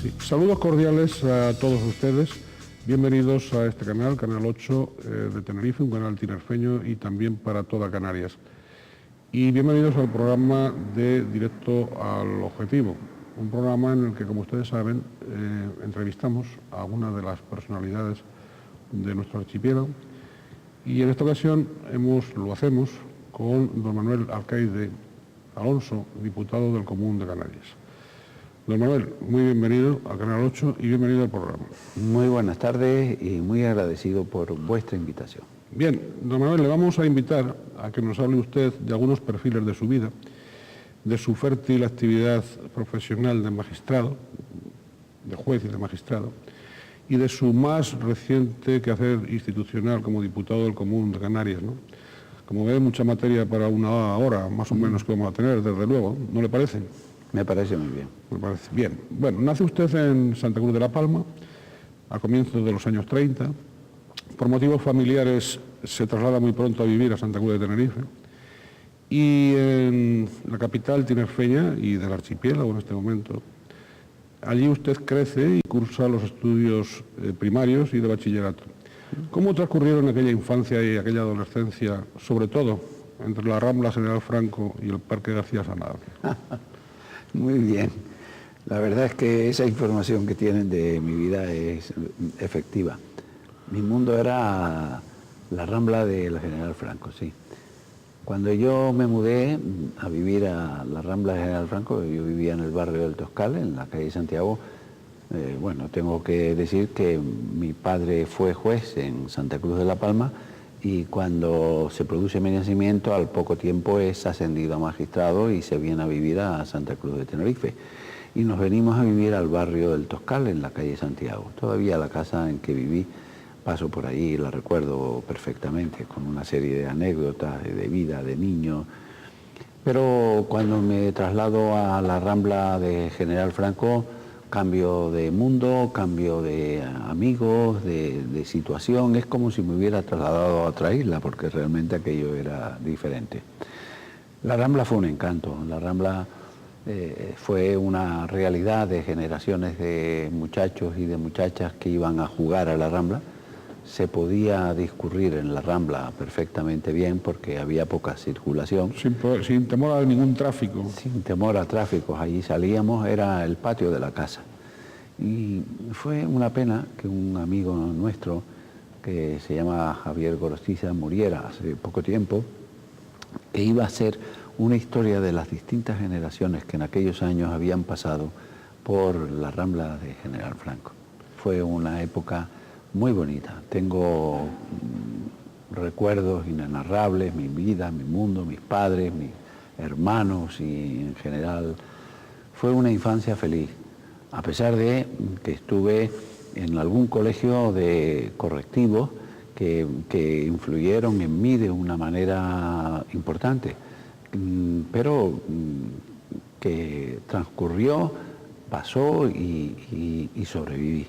Sí. Saludos cordiales a todos ustedes. Bienvenidos a este canal, Canal 8 de Tenerife, un canal tinerfeño y también para toda Canarias. Y bienvenidos al programa de Directo al Objetivo, un programa en el que, como ustedes saben, entrevistamos a una de las personalidades de nuestro archipiélago. Y en esta ocasión lo hacemos con don Manuel Alcaide Alonso, diputado del Común de Canarias. Don Manuel, muy bienvenido a Canal 8 y bienvenido al programa. Muy buenas tardes y muy agradecido por vuestra invitación. Bien, don Manuel, le vamos a invitar a que nos hable usted de algunos perfiles de su vida, de su fértil actividad profesional de magistrado, de juez y de magistrado, y de su más reciente quehacer institucional como diputado del Común de Canarias, ¿no? Como ve, mucha materia para una hora, más o menos, que vamos a tener, desde luego, ¿no le parece? Me parece muy bien. Me parece bien. Bueno, nace usted en Santa Cruz de la Palma, a comienzos de los años 30. Por motivos familiares se traslada muy pronto a vivir a Santa Cruz de Tenerife. Y en la capital tinerfeña y del archipiélago en este momento, allí usted crece y cursa los estudios primarios y de bachillerato. ¿Cómo transcurrieron aquella infancia y aquella adolescencia, sobre todo entre la Rambla General Franco y el Parque García Sanada? Muy bien. La verdad es que esa información que tienen de mi vida es efectiva. Mi mundo era la Rambla de la General Franco, sí. Cuando yo me mudé a vivir a la Rambla de General Franco, yo vivía en el barrio del Toscal, en la calle Santiago. Bueno, tengo que decir que mi padre fue juez en Santa Cruz de la Palma y cuando se produce mi nacimiento, al poco tiempo es ascendido a magistrado y se viene a vivir a Santa Cruz de Tenerife. Y nos venimos a vivir al barrio del Toscal, en la calle Santiago. Todavía la casa en que viví, paso por allí, la recuerdo perfectamente, con una serie de anécdotas de vida, de niño. Pero cuando me traslado a la Rambla de General Franco, cambio de mundo, cambio de amigos, de situación. Es como si me hubiera trasladado a otra isla, porque realmente aquello era diferente. La Rambla fue un encanto. La Rambla fue una realidad de generaciones de muchachos y de muchachas que iban a jugar a la Rambla. Se podía discurrir en la Rambla perfectamente bien porque había poca circulación. Sin temor a ningún tráfico. Sin temor a tráficos. Allí salíamos, era el patio de la casa. Y fue una pena que un amigo nuestro, que se llama Javier Gorostiza, muriera hace poco tiempo, que iba a ser una historia de las distintas generaciones que en aquellos años habían pasado por la Rambla de General Franco. Fue una época muy bonita. Tengo recuerdos inenarrables, mi vida, mi mundo, mis padres, mis hermanos y en general fue una infancia feliz. A pesar de que estuve en algún colegio de correctivos que influyeron en mí de una manera importante, pero que transcurrió, pasó y sobreviví.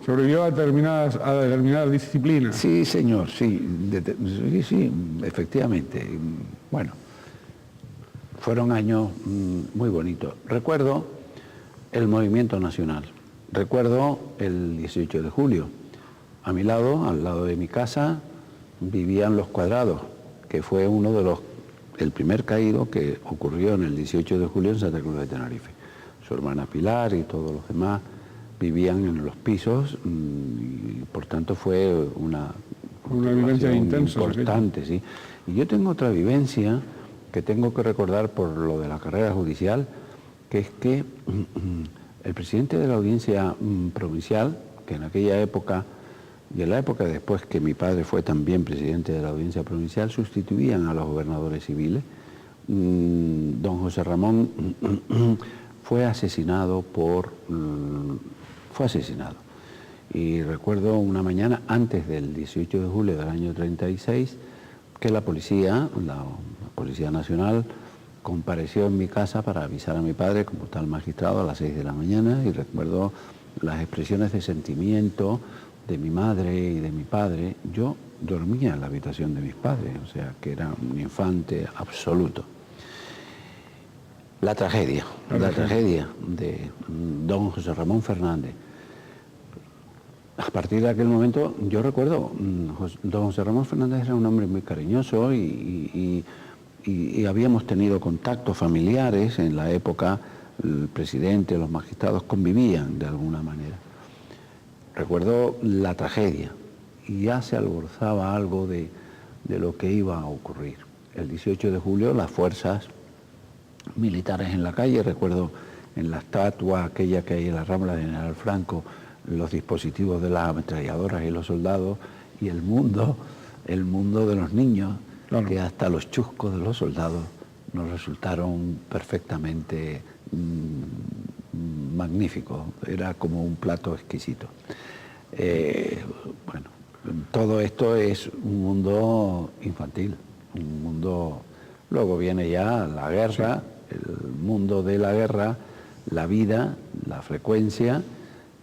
Sobrevivió a determinadas disciplinas. Sí, señor, sí, sí, efectivamente. Bueno, fueron años muy bonitos. Recuerdo el movimiento nacional, recuerdo el 18 de julio. A mi lado, al lado de mi casa, vivían Los Cuadrados, que fue el primer caído que ocurrió en el 18 de julio en Santa Cruz de Tenerife. Su hermana Pilar y todos los demás vivían en los pisos y por tanto fue una vivencia intensa, importante, sí. Y yo tengo otra vivencia que tengo que recordar por lo de la carrera judicial, que es que el presidente de la audiencia provincial, que en aquella época y en la época después que mi padre fue también presidente de la audiencia provincial, sustituían a los gobernadores civiles. Don José Ramón fue asesinado. Y recuerdo una mañana antes del 18 de julio del año 36 que la Policía Nacional, compareció en mi casa para avisar a mi padre como tal magistrado a las 6 de la mañana y recuerdo las expresiones de sentimiento de mi madre y de mi padre. Yo dormía en la habitación de mis padres, o sea que era un infante absoluto. La tragedia de don José Ramón Fernández. A partir de aquel momento, yo recuerdo, don José Ramón Fernández era un hombre muy cariñoso y habíamos tenido contactos familiares. En la época el presidente, los magistrados convivían de alguna manera. Recuerdo la tragedia y ya se alborzaba algo de lo que iba a ocurrir. El 18 de julio las fuerzas militares en la calle, recuerdo en la estatua aquella que hay en la Rambla de General Franco, los dispositivos de las ametralladoras y los soldados, y el mundo de los niños, claro, que hasta los chuscos de los soldados nos resultaron perfectamente magníficos. Era como un plato exquisito. Bueno, todo esto es un mundo infantil, un mundo... Luego viene ya la guerra, sí, el mundo de la guerra, la vida, la frecuencia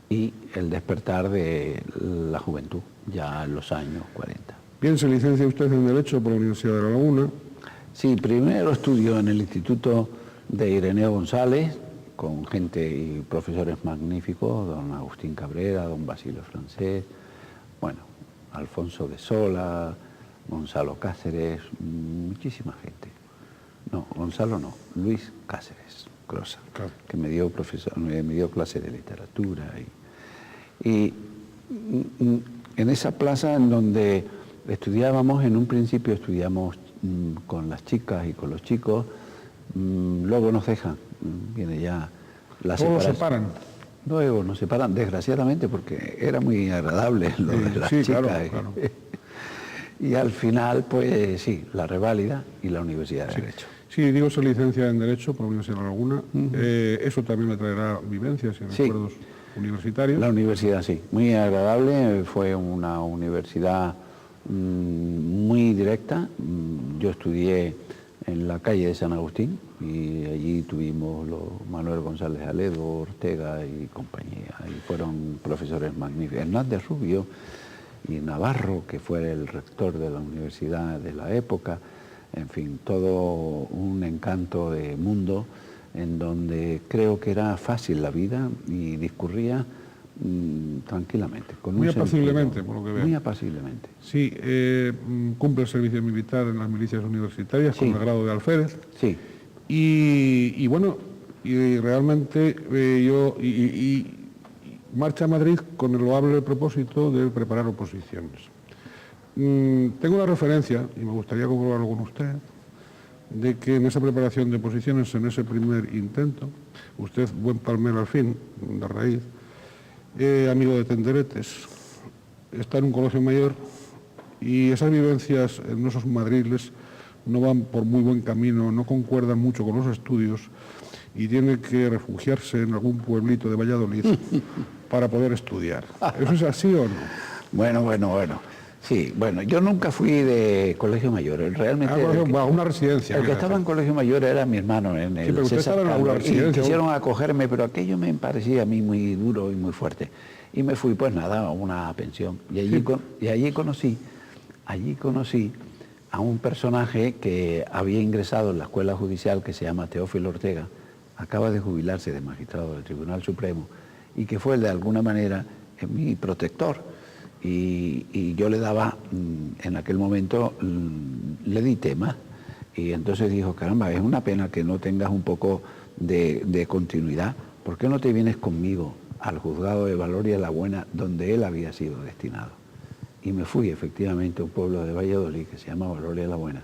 y el despertar de la juventud, ya en los años 40. Bien, se licencia usted en Derecho por la Universidad de La Laguna. Sí, primero estudió en el Instituto de Ireneo González, con gente y profesores magníficos, don Agustín Cabrera, don Basilio Francés, bueno, Alfonso de Sola, Gonzalo Cáceres, muchísima gente. No, Gonzalo no, Luis Cáceres Crosa, claro, que me dio clase de literatura. Y en esa plaza en donde estudiábamos, en un principio estudiamos con las chicas y con los chicos, luego nos dejan, viene ya la separación. ¿Luego nos separan? Luego nos separan, desgraciadamente, porque era muy agradable lo de las chicas. Claro, claro. Y al final, pues sí, la reválida y la Universidad de Derecho. Sí, digo, se licencia en Derecho por la Universidad de La Laguna. Eso también le traerá vivencias y recuerdos universitarios. La universidad, sí, muy agradable. Fue una universidad muy directa. Yo estudié en la calle de San Agustín y allí tuvimos Manuel González Aledo, Ortega y compañía. Y fueron profesores magníficos. Hernández Rubio y Navarro, que fue el rector de la universidad de la época. En fin, todo un encanto de mundo en donde creo que era fácil la vida y discurría tranquilamente. Muy apaciblemente, por lo que veo. Muy apaciblemente. Sí, cumple el servicio militar en las milicias universitarias, sí, con el grado de alférez. Sí. Y bueno, y realmente marcha a Madrid con el loable propósito de preparar oposiciones. Tengo la referencia, y me gustaría comprobarlo con usted, de que en esa preparación de oposiciones, en ese primer intento, usted, buen palmero al fin, de raíz, amigo de tenderetes, está en un colegio mayor y esas vivencias en esos madriles no van por muy buen camino, no concuerdan mucho con los estudios y tiene que refugiarse en algún pueblito de Valladolid para poder estudiar. ¿Eso es así o no? Bueno. Sí, bueno, yo nunca fui de colegio mayor, realmente... una residencia. El que estaba en colegio mayor era mi hermano en el pero usted estaba en una residencia. Quisieron acogerme, pero aquello me parecía a mí muy duro y muy fuerte. Y me fui, pues nada, a una pensión. Y allí conocí a un personaje que había ingresado en la escuela judicial, que se llama Teófilo Ortega, acaba de jubilarse de magistrado del Tribunal Supremo, y que fue de alguna manera mi protector. Y yo le daba, en aquel momento, le di tema. Y entonces dijo, caramba, es una pena que no tengas un poco de continuidad. ¿Por qué no te vienes conmigo al juzgado de Valoria la Buena, donde él había sido destinado? Y me fui, efectivamente, a un pueblo de Valladolid que se llama Valoria la Buena.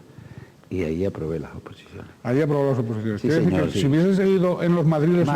Y ahí aprobé las oposiciones. Ahí aprobó las oposiciones. Sí, señor, sí. Si hubiese seguido en los madriles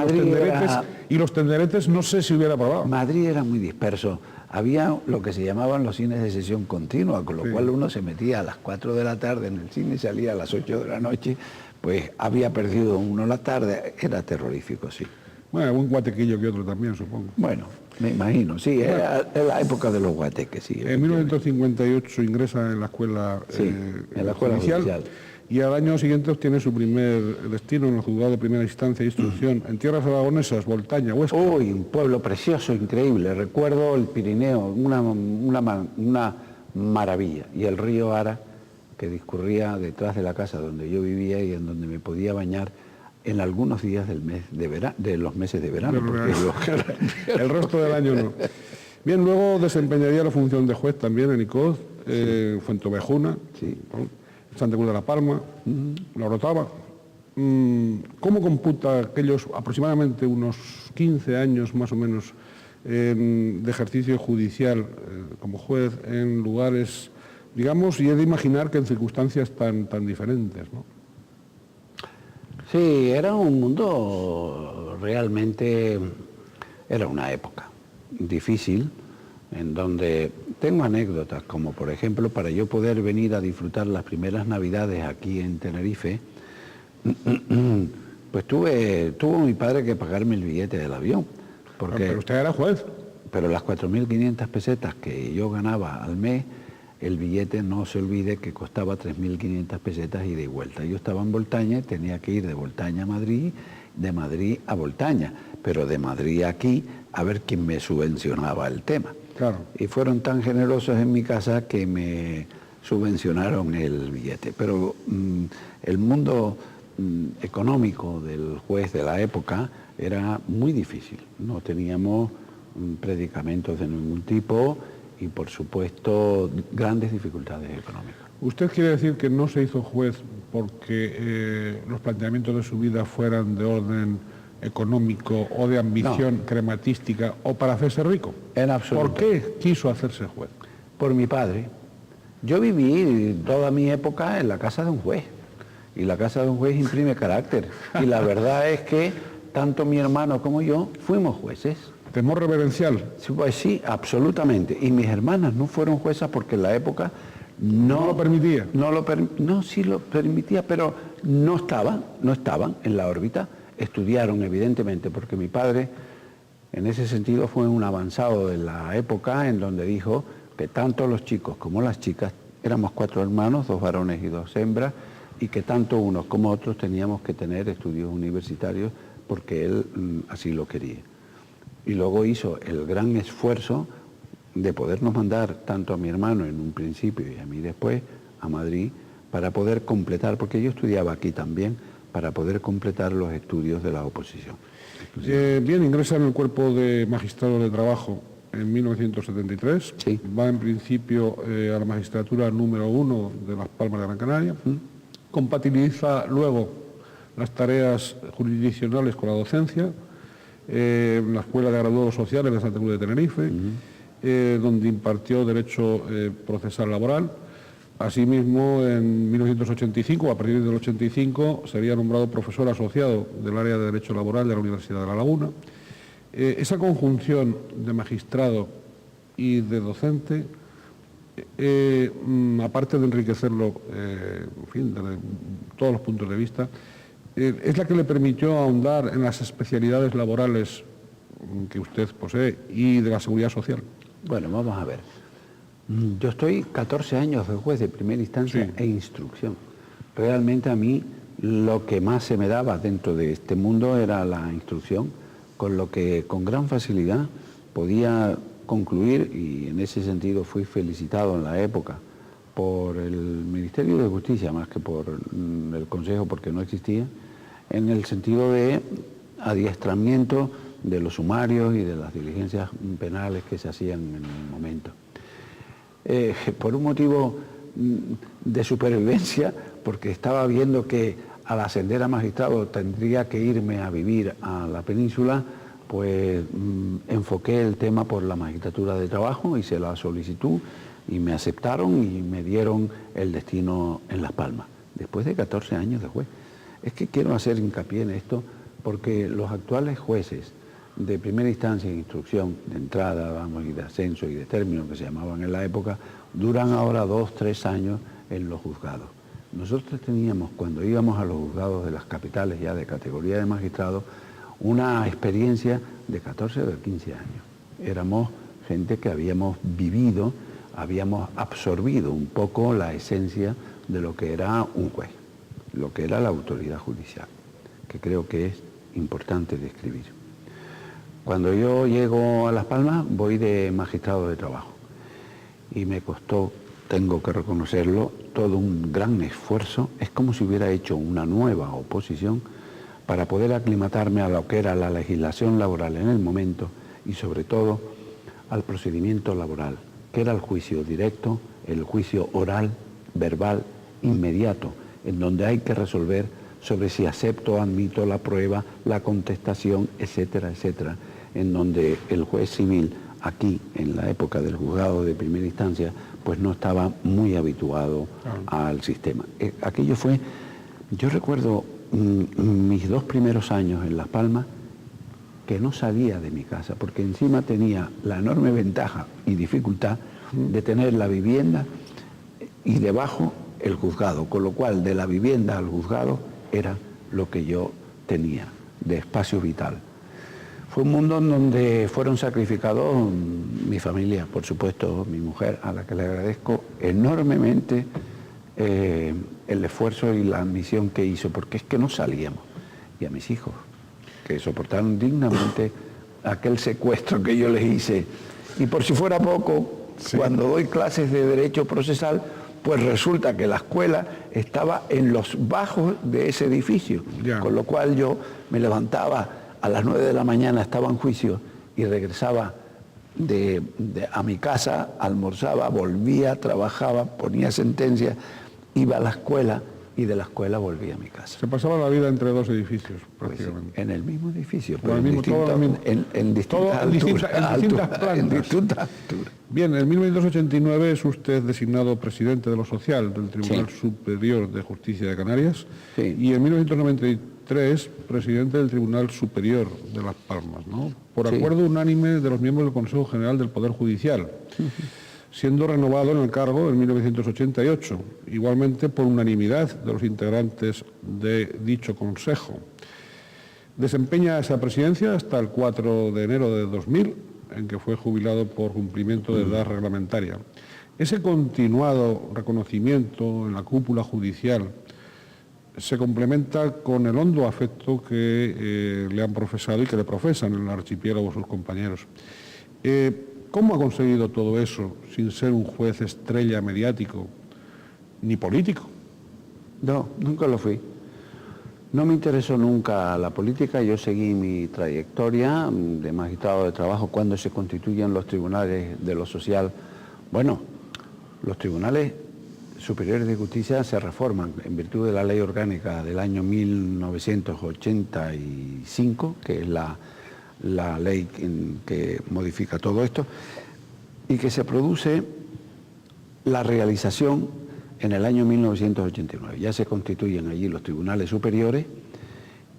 y los tenderetes, no sé si hubiera aprobado. Madrid era muy disperso. Había lo que se llamaban los cines de sesión continua, con lo cual uno se metía a las 4 de la tarde en el cine y salía a las 8 de la noche, pues había perdido uno la tarde, era terrorífico, sí. Bueno, un guatequillo que otro también, supongo. Bueno, me imagino, sí, era la época de los guateques, sí. En 1958 ingresa en la escuela, en la escuela judicial. Y al año siguiente obtiene su primer destino en el juzgado de primera instancia de instrucción, en tierras aragonesas, Voltaña, Huesca. Uy, un pueblo precioso, increíble. Recuerdo el Pirineo, una maravilla. Y el río Ara, que discurría detrás de la casa donde yo vivía y en donde me podía bañar en algunos días de los meses de verano. El resto del año no. Bien, luego desempeñaría la función de juez también en ICOZ, Fuentovejuna, sí. Santa Cruz de la Palma, La Orotava. ¿Cómo computa aquellos aproximadamente unos 15 años más o menos de ejercicio judicial como juez en lugares, digamos, y he de imaginar que en circunstancias tan diferentes, ¿no? Sí, era un mundo realmente, era una época difícil, en donde tengo anécdotas, como por ejemplo, para yo poder venir a disfrutar las primeras Navidades aquí en Tenerife, pues tuvo mi padre que pagarme el billete del avión. Pero usted era juez. Pero las 4.500 pesetas que yo ganaba al mes, el billete, no se olvide que costaba 3.500 pesetas ida y vuelta. Yo estaba en Voltaña y tenía que ir de Voltaña a Madrid, de Madrid a Voltaña, pero de Madrid a aquí a ver quién me subvencionaba el tema. Claro. Y fueron tan generosos en mi casa que me subvencionaron el billete. Pero el mundo económico del juez de la época era muy difícil. No teníamos predicamentos de ningún tipo y, por supuesto, grandes dificultades económicas. ¿Usted quiere decir que no se hizo juez porque los planteamientos de su vida fueran de orden económico o de ambición crematística o para hacerse rico? En absoluto. ¿Por qué quiso hacerse juez? Por mi padre. Yo viví toda mi época en la casa de un juez. Y la casa de un juez imprime carácter. Y la verdad es que tanto mi hermano como yo fuimos jueces. ¿Temor reverencial? Pues sí, absolutamente. Y mis hermanas no fueron juezas porque en la época no lo permitía. No, sí lo permitía, pero no estaban en la órbita. Estudiaron, evidentemente, porque mi padre, en ese sentido, fue un avanzado de la época en donde dijo que tanto los chicos como las chicas, éramos 4 hermanos, 2 varones y 2 hembras, y que tanto unos como otros teníamos que tener estudios universitarios porque él así lo quería. Y luego hizo el gran esfuerzo de podernos mandar tanto a mi hermano en un principio y a mí después a Madrid para poder completar, porque yo estudiaba aquí también, para poder completar los estudios de la oposición. Bien, ingresa en el cuerpo de magistrado de trabajo en 1973. Sí. Va en principio a la magistratura número 1 de Las Palmas de Gran Canaria. Compatibiliza luego las tareas jurisdiccionales con la docencia en la Escuela de Graduados Sociales de Santa Cruz de Tenerife, donde impartió Derecho Procesal Laboral. Asimismo, en 1985, a partir del 85, sería nombrado profesor asociado del área de Derecho Laboral de la Universidad de La Laguna. Esa conjunción de magistrado y de docente, aparte de enriquecerlo, en fin, desde todos los puntos de vista, es la que le permitió ahondar en las especialidades laborales que usted posee y de la seguridad social. Bueno, vamos a ver. Yo estoy 14 años de juez de primera instancia e instrucción. Realmente a mí lo que más se me daba dentro de este mundo era la instrucción, con lo que con gran facilidad podía concluir, y en ese sentido fui felicitado en la época por el Ministerio de Justicia, más que por el Consejo, porque no existía, en el sentido de adiestramiento de los sumarios y de las diligencias penales que se hacían en el momento. Por un motivo de supervivencia, porque estaba viendo que al ascender a magistrado tendría que irme a vivir a la península, pues enfoqué el tema por la magistratura de trabajo, hice la solicitud y me aceptaron y me dieron el destino en Las Palmas, después de 14 años de juez. Es que quiero hacer hincapié en esto porque los actuales jueces de primera instancia en instrucción, de entrada, vamos, y de ascenso y de término, que se llamaban en la época, duran ahora 2, 3 años en los juzgados. Nosotros teníamos, cuando íbamos a los juzgados de las capitales ya de categoría de magistrado, una experiencia de 14 o de 15 años. Éramos gente que habíamos vivido, habíamos absorbido un poco la esencia de lo que era un juez, lo que era la autoridad judicial, que creo que es importante describir. Cuando yo llego a Las Palmas, voy de magistrado de trabajo y me costó, tengo que reconocerlo, todo un gran esfuerzo. Es como si hubiera hecho una nueva oposición para poder aclimatarme a lo que era la legislación laboral en el momento y sobre todo al procedimiento laboral, que era el juicio directo, el juicio oral, verbal, inmediato, en donde hay que resolver sobre si acepto o admito la prueba, la contestación, etcétera, etcétera, en donde el juez civil, aquí, en la época del juzgado de primera instancia, pues no estaba muy habituado al sistema. Aquello fue, yo recuerdo mis 2 primeros años en Las Palmas, que no salía de mi casa, porque encima tenía la enorme ventaja y dificultad de tener la vivienda y debajo el juzgado, con lo cual de la vivienda al juzgado era lo que yo tenía de espacio vital. Fue un mundo en donde fueron sacrificados mi familia, por supuesto, mi mujer, a la que le agradezco enormemente el esfuerzo y la misión que hizo, porque es que no salíamos, y a mis hijos, que soportaron dignamente aquel secuestro que yo les hice. Y por si fuera poco, sí, cuando doy clases de derecho procesal, pues resulta que la escuela estaba en los bajos de ese edificio, con lo cual yo me levantaba a las 9 de la mañana, estaba en juicio y regresaba a mi casa, almorzaba, volvía, trabajaba, ponía sentencia, iba a la escuela y de la escuela volvía a mi casa. Se pasaba la vida entre 2 edificios, prácticamente. Pues, en el mismo edificio, pero en distintas alturas. Bien, en 1989 es usted designado presidente de lo social del Tribunal Superior de Justicia de Canarias y en 1993 presidente del Tribunal Superior de Las Palmas, ¿no? Por acuerdo unánime de los miembros del Consejo General del Poder Judicial. Siendo renovado en el cargo en 1988, igualmente por unanimidad de los integrantes de dicho consejo. Desempeña esa presidencia hasta el 4 de enero de 2000, en que fue jubilado por cumplimiento de edad reglamentaria. Ese continuado reconocimiento en la cúpula judicial se complementa con el hondo afecto que le han profesado y que le profesan en el archipiélago sus compañeros. ¿Cómo ha conseguido todo eso sin ser un juez estrella mediático ni político? No, nunca lo fui. No me interesó nunca la política, yo seguí mi trayectoria de magistrado de trabajo cuando se constituyen los tribunales de lo social. Bueno, los tribunales superiores de justicia se reforman en virtud de la ley orgánica del año 1985, que es la ley que modifica todo esto, y que se produce la realización en el año 1989. Ya se constituyen allí los tribunales superiores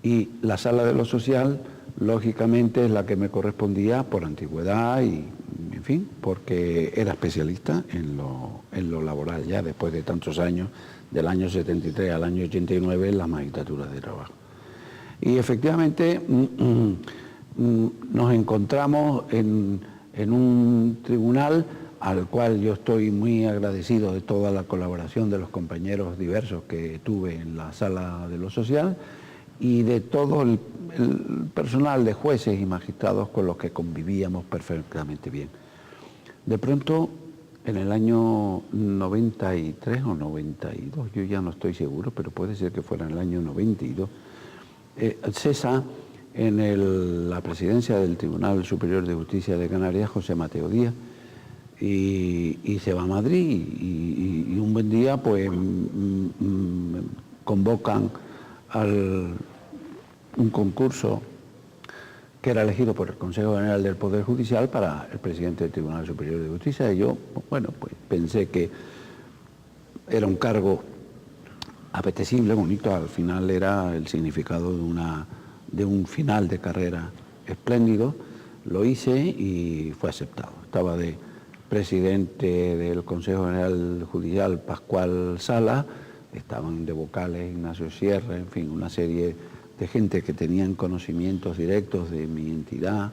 y la sala de lo social, lógicamente, es la que me correspondía por antigüedad y, en fin, porque era especialista en lo laboral ya después de tantos años, del año 73 al año 89, en las magistraturas de trabajo. Y efectivamente nos encontramos en un tribunal al cual yo estoy muy agradecido de toda la colaboración de los compañeros diversos que tuve en la sala de lo social y de todo el personal de jueces y magistrados con los que convivíamos perfectamente bien. De pronto, en el año 93 o 92, yo ya no estoy seguro, pero puede ser que fuera en el año 92, cesa en la presidencia del Tribunal Superior de Justicia de Canarias José Mateo Díaz y se va a Madrid y un buen día pues convocan un concurso que era elegido por el Consejo General del Poder Judicial para el presidente del Tribunal Superior de Justicia y yo, bueno, pues pensé que era un cargo apetecible, bonito, al final era el significado de un final de carrera espléndido, lo hice y fue aceptado. Estaba de presidente del Consejo General Judicial Pascual Sala, estaban de vocales Ignacio Sierra, en fin, una serie de gente que tenían conocimientos directos de mi entidad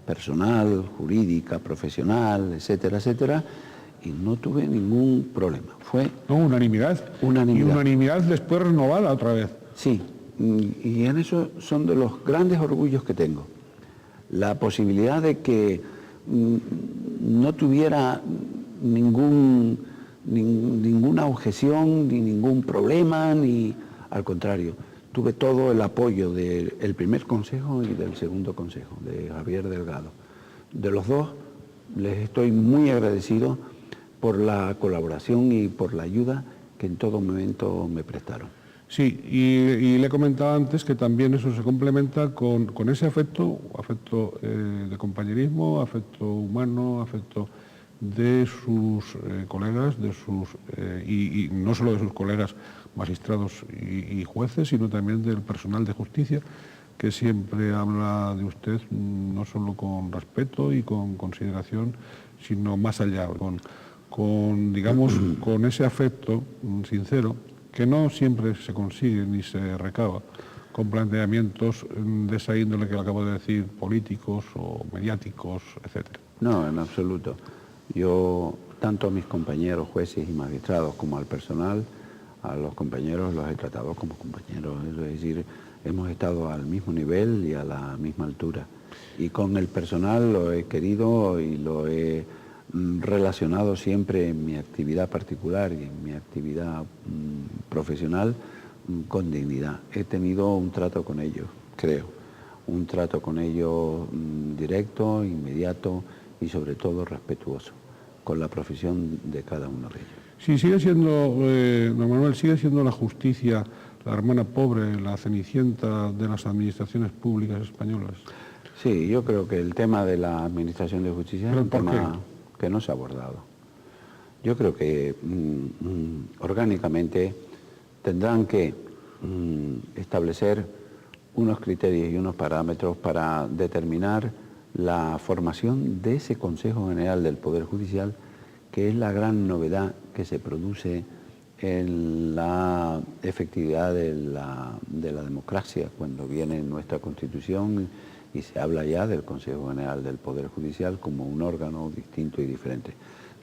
personal, jurídica, profesional, etcétera, etcétera, y no tuve ningún problema. Fue unanimidad. Unanimidad. Y unanimidad después renovada otra vez. Sí, y en eso son de los grandes orgullos que tengo. La posibilidad de que no tuviera ninguna objeción, ni ningún problema, ni al contrario, tuve todo el apoyo del primer consejo y del segundo consejo, de Javier Delgado. De los dos les estoy muy agradecido por la colaboración y por la ayuda que en todo momento me prestaron. Sí, y le comentaba antes que también eso se complementa con ese afecto de compañerismo, afecto humano, afecto de sus colegas, y no solo de sus colegas magistrados y jueces, sino también del personal de justicia, que siempre habla de usted no solo con respeto y con consideración, sino más allá, con ese afecto sincero, que no siempre se consigue ni se recaba con planteamientos de esa índole que le acabo de decir, políticos o mediáticos, etcétera. No, en absoluto. Yo, tanto a mis compañeros jueces y magistrados como al personal, a los compañeros los he tratado como compañeros, es decir, hemos estado al mismo nivel y a la misma altura. Y con el personal lo he querido y lo he relacionado siempre en mi actividad particular y en mi actividad profesional con dignidad. He tenido un trato con ellos, creo, un trato con ellos directo, inmediato y sobre todo respetuoso con la profesión de cada uno de ellos. Sí, sigue siendo, don Manuel, sigue siendo la justicia la hermana pobre, la cenicienta de las administraciones públicas españolas. Sí, yo creo que el tema de la administración de justicia es un tema que no se ha abordado. Yo creo que orgánicamente tendrán que establecer unos criterios y unos parámetros para determinar la formación de ese Consejo General del Poder Judicial, que es la gran novedad que se produce en la efectividad de la democracia, cuando viene nuestra Constitución y se habla ya del Consejo General del Poder Judicial como un órgano distinto y diferente.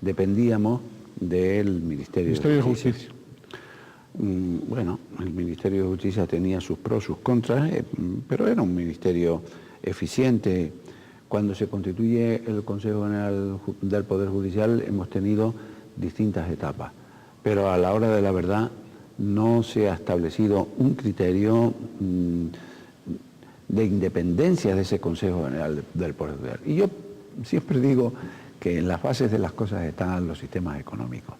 Dependíamos del Ministerio de Justicia. Bueno, el Ministerio de Justicia tenía sus pros, sus contras, pero era un ministerio eficiente. Cuando se constituye el Consejo General del Poder Judicial hemos tenido distintas etapas, pero a la hora de la verdad no se ha establecido un criterio de independencia de ese Consejo General del Poder Judicial. Y yo siempre digo que en las bases de las cosas están los sistemas económicos,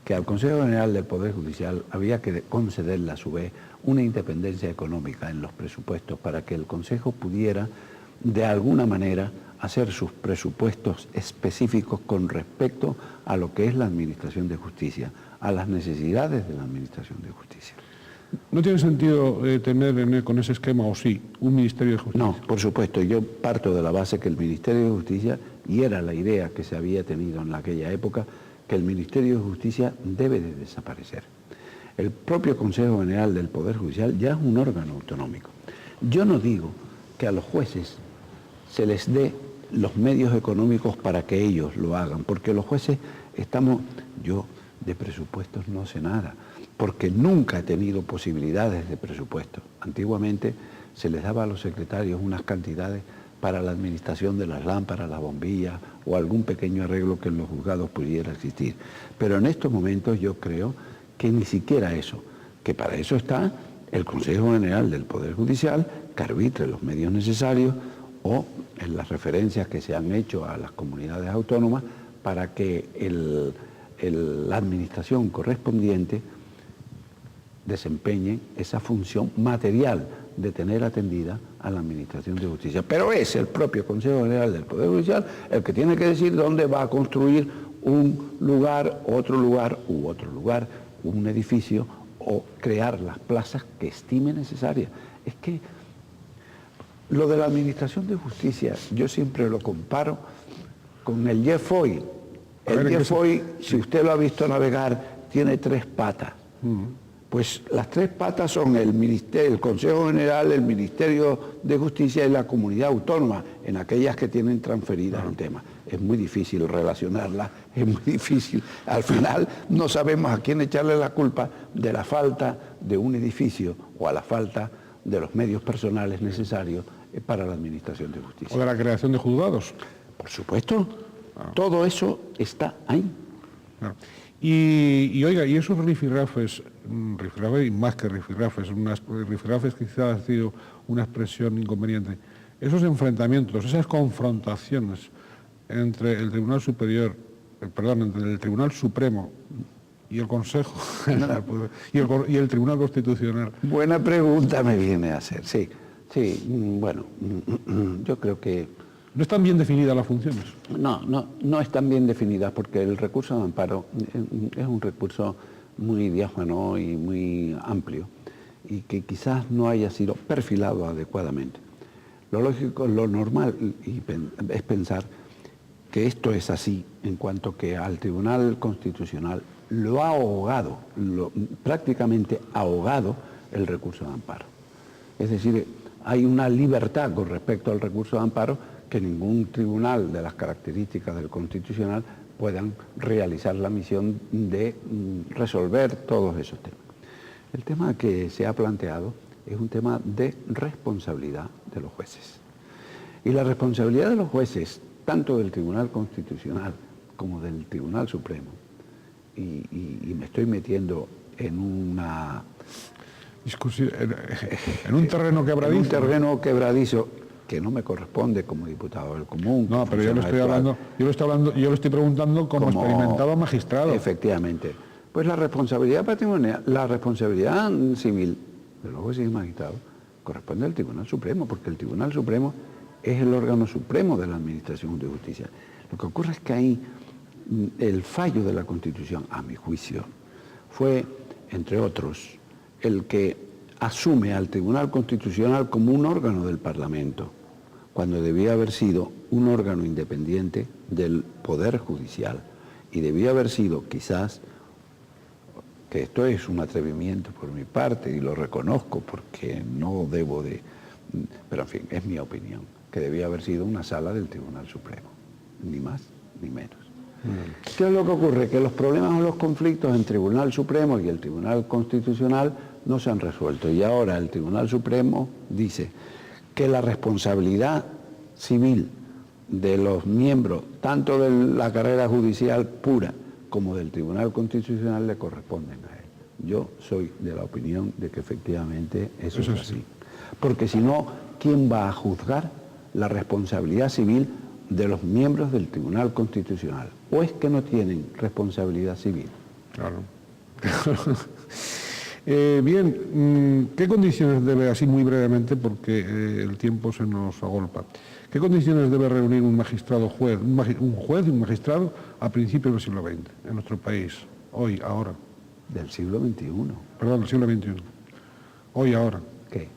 que al Consejo General del Poder Judicial había que concederle a su vez una independencia económica en los presupuestos para que el Consejo pudiera de alguna manera hacer sus presupuestos específicos con respecto a lo que es la administración de justicia, a las necesidades de la administración de justicia. ¿No tiene sentido tener con ese esquema, o sí, un Ministerio de Justicia? No, por supuesto. Yo parto de la base que el Ministerio de Justicia, y era la idea que se había tenido en aquella época, que el Ministerio de Justicia debe de desaparecer. El propio Consejo General del Poder Judicial ya es un órgano autonómico. Yo no digo que a los jueces se les dé los medios económicos para que ellos lo hagan, porque los jueces yo de presupuestos no sé nada, porque nunca he tenido posibilidades de presupuesto. Antiguamente se les daba a los secretarios unas cantidades para la administración de las lámparas, las bombillas o algún pequeño arreglo que en los juzgados pudiera existir. Pero en estos momentos yo creo que ni siquiera eso, que para eso está el Consejo General del Poder Judicial, que arbitre los medios necesarios o en las referencias que se han hecho a las comunidades autónomas para que la administración correspondiente desempeñe esa función material de tener atendida a la administración de justicia. Pero es el propio Consejo General del Poder Judicial el que tiene que decir dónde va a construir un lugar, otro lugar u otro lugar, un edificio o crear las plazas que estime necesarias. Es que lo de la administración de justicia yo siempre lo comparo con el jet foil. El jet foil, si usted lo ha visto navegar, tiene 3 patas. Pues las 3 patas son el Consejo General, el Ministerio de Justicia y la comunidad autónoma, en aquellas que tienen transferidas el tema. Es muy difícil relacionarlas, es muy difícil. Al final no sabemos a quién echarle la culpa de la falta de un edificio o a la falta de los medios personales necesarios para la administración de justicia. O de la creación de juzgados. Por supuesto, todo eso está ahí. Oiga, y esos rifirrafes, y más que rifirrafes, rifirrafes quizás ha sido una expresión inconveniente, esos enfrentamientos, esas confrontaciones entre el Tribunal Superior, entre el Tribunal Supremo y el Consejo y el Tribunal Constitucional. Buena pregunta me viene a hacer, sí. Sí, bueno, yo creo que... ¿No están bien definidas las funciones? No están bien definidas porque el recurso de amparo es un recurso muy diáfano y muy amplio y que quizás no haya sido perfilado adecuadamente. Lo lógico, lo normal es pensar que esto es así en cuanto que al Tribunal Constitucional lo ha ahogado, prácticamente ahogado el recurso de amparo. Es decir, hay una libertad con respecto al recurso de amparo que ningún tribunal de las características del Constitucional puedan realizar la misión de resolver todos esos temas. El tema que se ha planteado es un tema de responsabilidad de los jueces. Y la responsabilidad de los jueces, tanto del Tribunal Constitucional como del Tribunal Supremo, y me estoy metiendo en una... en un terreno quebradizo. En un terreno quebradizo que no me corresponde como diputado del común. No, pero yo le estoy preguntando como experimentado magistrado. Efectivamente. Pues la responsabilidad patrimonial, la responsabilidad civil de los jueces y magistrados corresponde al Tribunal Supremo, porque el Tribunal Supremo es el órgano supremo de la Administración de Justicia. Lo que ocurre es que ahí el fallo de la Constitución, a mi juicio, fue, entre otros, el que asume al Tribunal Constitucional como un órgano del Parlamento, cuando debía haber sido un órgano independiente del Poder Judicial y debía haber sido quizás, que esto es un atrevimiento por mi parte y lo reconozco porque no debo de, pero en fin, es mi opinión, que debía haber sido una sala del Tribunal Supremo, ni más ni menos. ¿Qué es lo que ocurre? Que los problemas o los conflictos en el Tribunal Supremo y el Tribunal Constitucional no se han resuelto y ahora el Tribunal Supremo dice que la responsabilidad civil de los miembros, tanto de la carrera judicial pura como del Tribunal Constitucional, le corresponden a él. Yo soy de la opinión de que efectivamente eso es así. Porque si no, ¿quién va a juzgar la responsabilidad civil de los miembros del Tribunal Constitucional? ¿O es que no tienen responsabilidad civil? Claro. Bien, ¿qué condiciones debe, así muy brevemente, porque el tiempo se nos agolpa, qué condiciones debe reunir un magistrado juez, un juez y un magistrado a principios del siglo XX en nuestro país, hoy, ahora? Del siglo XXI. Perdón, del siglo XXI. Hoy, ahora. ¿Qué?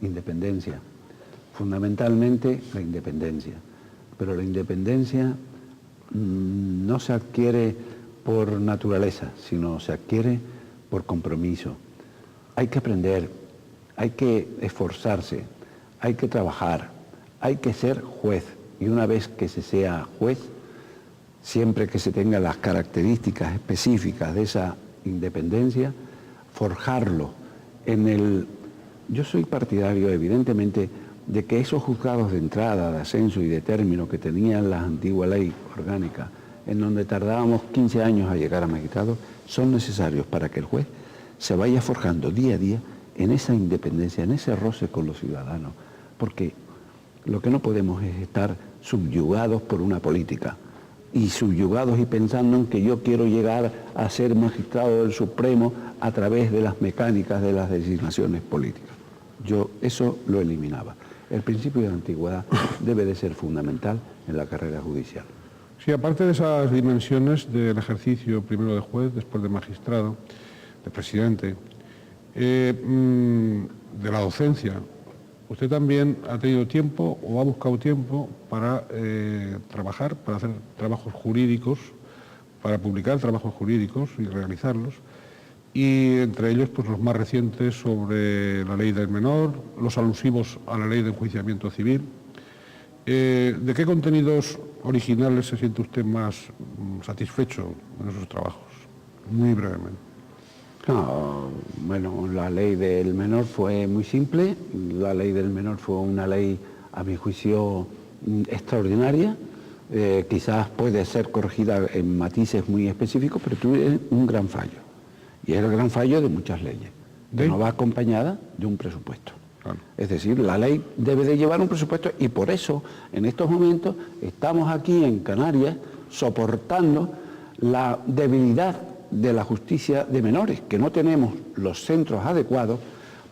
Independencia. Fundamentalmente la independencia. Pero la independencia no se adquiere por naturaleza, sino se adquiere por compromiso. Hay que aprender, hay que esforzarse, hay que trabajar, hay que ser juez. Y una vez que se sea juez, siempre que se tengan las características específicas de esa independencia, forjarlo en el... Yo soy partidario, evidentemente, de que esos juzgados de entrada, de ascenso y de término que tenían la antigua ley orgánica, en donde tardábamos 15 años a llegar a magistrado, son necesarios para que el juez se vaya forjando día a día en esa independencia, en ese roce con los ciudadanos, porque lo que no podemos es estar subyugados por una política, y subyugados y pensando en que yo quiero llegar a ser magistrado del Supremo a través de las mecánicas de las designaciones políticas. Yo eso lo eliminaba. El principio de antigüedad debe de ser fundamental en la carrera judicial. Sí, aparte de esas dimensiones del ejercicio primero de juez, después de magistrado, de presidente, de la docencia, usted también ha tenido tiempo o ha buscado tiempo para trabajar, para hacer trabajos jurídicos, para publicar trabajos jurídicos y realizarlos, y entre ellos pues, los más recientes sobre la ley del menor, los alusivos a la ley de enjuiciamiento civil. ¿De qué contenidos originales se siente usted más satisfecho en esos trabajos? Muy brevemente. No, bueno, la ley del menor fue muy simple. La ley del menor fue una ley, a mi juicio, extraordinaria, quizás puede ser corregida en matices muy específicos, pero tuve un gran fallo. Y es el gran fallo de muchas leyes, que no va acompañada de un presupuesto. Claro. Es decir, la ley debe de llevar un presupuesto y por eso en estos momentos estamos aquí en Canarias soportando la debilidad de la justicia de menores, que no tenemos los centros adecuados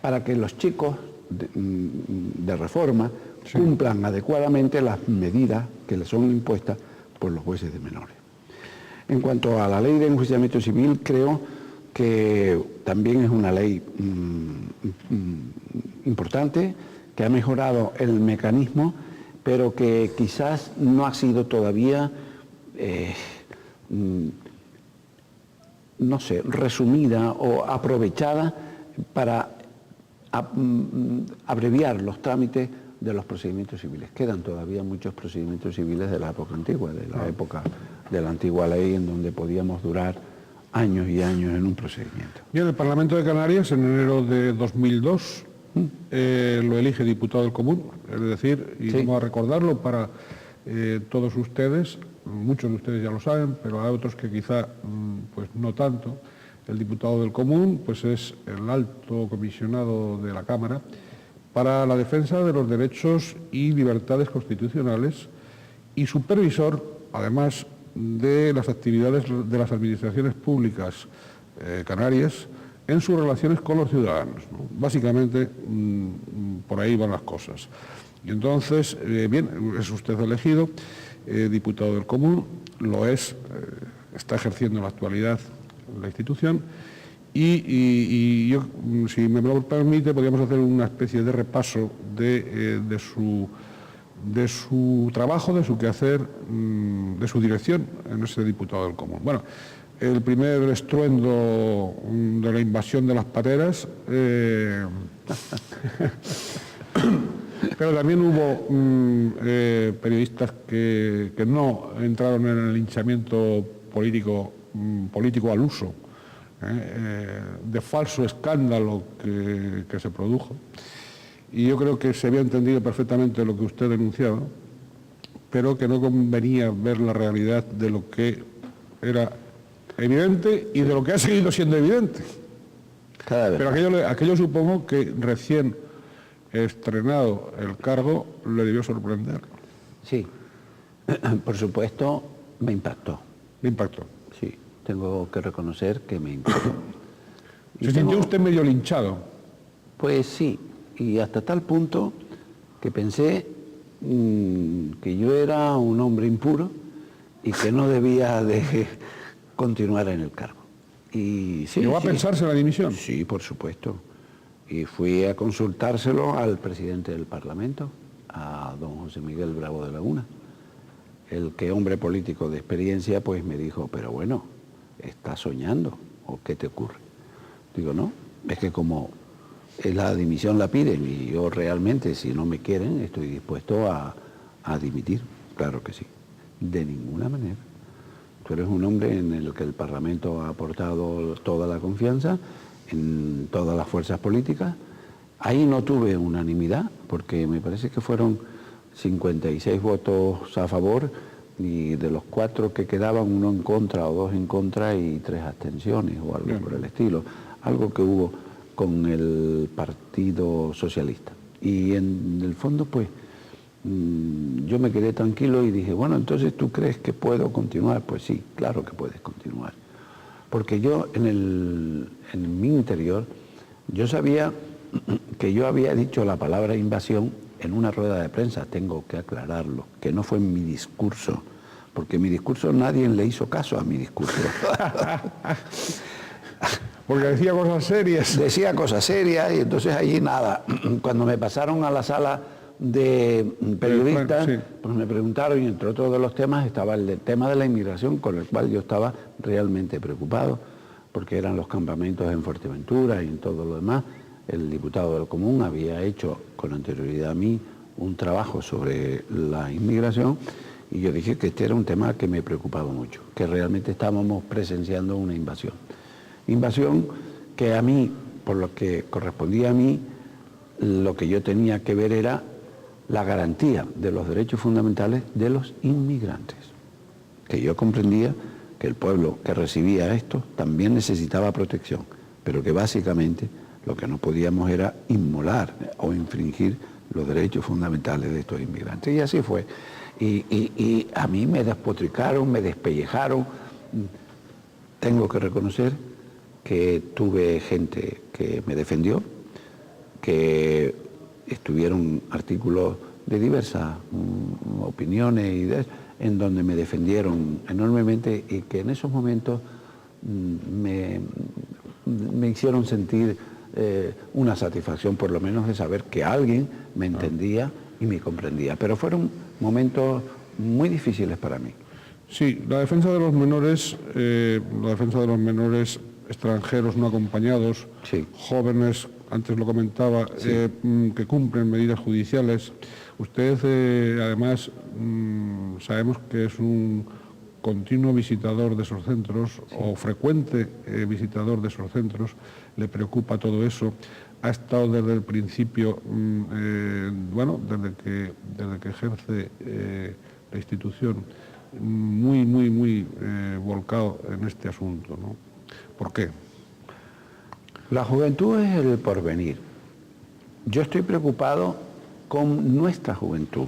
para que los chicos de reforma cumplan adecuadamente las medidas que les son impuestas por los jueces de menores. En cuanto a la ley de enjuiciamiento civil, creo que también es una ley importante, que ha mejorado el mecanismo, pero que quizás no ha sido todavía, no sé, resumida o aprovechada para abreviar los trámites de los procedimientos civiles. Quedan todavía muchos procedimientos civiles de la época antigua, de la época de la antigua ley, en donde podíamos durar años y años en un procedimiento. Bien, el Parlamento de Canarias, en enero de 2002, lo elige diputado del Común, es decir, y vamos a recordarlo para todos ustedes, muchos de ustedes ya lo saben, pero hay otros que quizá pues no tanto. El diputado del Común pues es el alto comisionado de la Cámara para la defensa de los derechos y libertades constitucionales y supervisor, además, de las actividades de las administraciones públicas canarias en sus relaciones con los ciudadanos, ¿no? Básicamente, por ahí van las cosas. Y entonces, bien, es usted elegido diputado del Común, lo es, está ejerciendo en la actualidad la institución, y yo, si me lo permite, podríamos hacer una especie de repaso de su trabajo, de su quehacer, de su dirección en ese diputado del Común. Bueno, el primer estruendo de la invasión de las pateras, pero también hubo periodistas que no entraron en el linchamiento político al uso, de falso escándalo que se produjo. Y yo creo que se había entendido perfectamente lo que usted denunciaba, pero que no convenía ver la realidad de lo que era evidente y de lo que ha seguido siendo evidente. Cada vez. Pero aquello supongo que recién estrenado el cargo le debió sorprender. Sí, por supuesto me impactó. ¿Le impactó? Sí, tengo que reconocer que me impactó. ¿Se sintió usted medio linchado? Pues sí, y hasta tal punto que pensé que yo era un hombre impuro y que no debía de continuar en el cargo. Y sí, ¿Llegó a pensarse en la dimisión? Sí, por supuesto. Y fui a consultárselo al presidente del Parlamento, a don José Miguel Bravo de Laguna. El que hombre político de experiencia pues me dijo, pero bueno, ¿estás soñando o qué te ocurre? Digo, no, es que como la dimisión la piden y yo realmente, si no me quieren, estoy dispuesto a dimitir. Claro que sí, de ninguna manera. Tú eres un hombre en el que el Parlamento ha aportado toda la confianza, en todas las fuerzas políticas. Ahí no tuve unanimidad, porque me parece que fueron 56 votos a favor y de los 4 que quedaban, 1 en contra o 2 en contra y 3 abstenciones o algo por el estilo. Algo que hubo con el Partido Socialista. Y en el fondo, pues, yo me quedé tranquilo y dije, bueno, entonces ¿tú crees que puedo continuar? Pues sí, claro que puedes continuar. Porque yo en mi interior, yo sabía que yo había dicho la palabra invasión en una rueda de prensa, tengo que aclararlo, que no fue en mi discurso, porque mi discurso nadie le hizo caso a mi discurso. Porque decía cosas serias. Decía cosas serias y entonces allí nada. Cuando me pasaron a la sala de periodistas, sí, pues me preguntaron y entre otros de los temas estaba el tema de la inmigración, con el cual yo estaba realmente preocupado, porque eran los campamentos en Fuerteventura y en todo lo demás. El diputado del Común había hecho con anterioridad a mí un trabajo sobre la inmigración y yo dije que este era un tema que me preocupaba mucho, que realmente estábamos presenciando una invasión. Invasión que a mí, por lo que correspondía a mí, lo que yo tenía que ver era la garantía de los derechos fundamentales de los inmigrantes. Que yo comprendía que el pueblo que recibía esto también necesitaba protección, pero que básicamente lo que no podíamos era inmolar o infringir los derechos fundamentales de estos inmigrantes. Y así fue. Y a mí me despotricaron, me despellejaron. Tengo que reconocer que tuve gente que me defendió, que estuvieron artículos de diversas opiniones en donde me defendieron enormemente y que en esos momentos me hicieron sentir una satisfacción, por lo menos de saber que alguien me entendía y me comprendía. Pero fueron momentos muy difíciles para mí. Sí, la defensa de los menores extranjeros no acompañados, sí, jóvenes, antes lo comentaba, sí, que cumplen medidas judiciales. Usted, además, sabemos que es un continuo visitador de esos centros, sí, o frecuente visitador de esos centros. Le preocupa todo eso. Ha estado desde el principio, bueno, desde que ejerce la institución, muy volcado en este asunto, ¿no? ¿Por qué? La juventud es el porvenir. Yo estoy preocupado con nuestra juventud.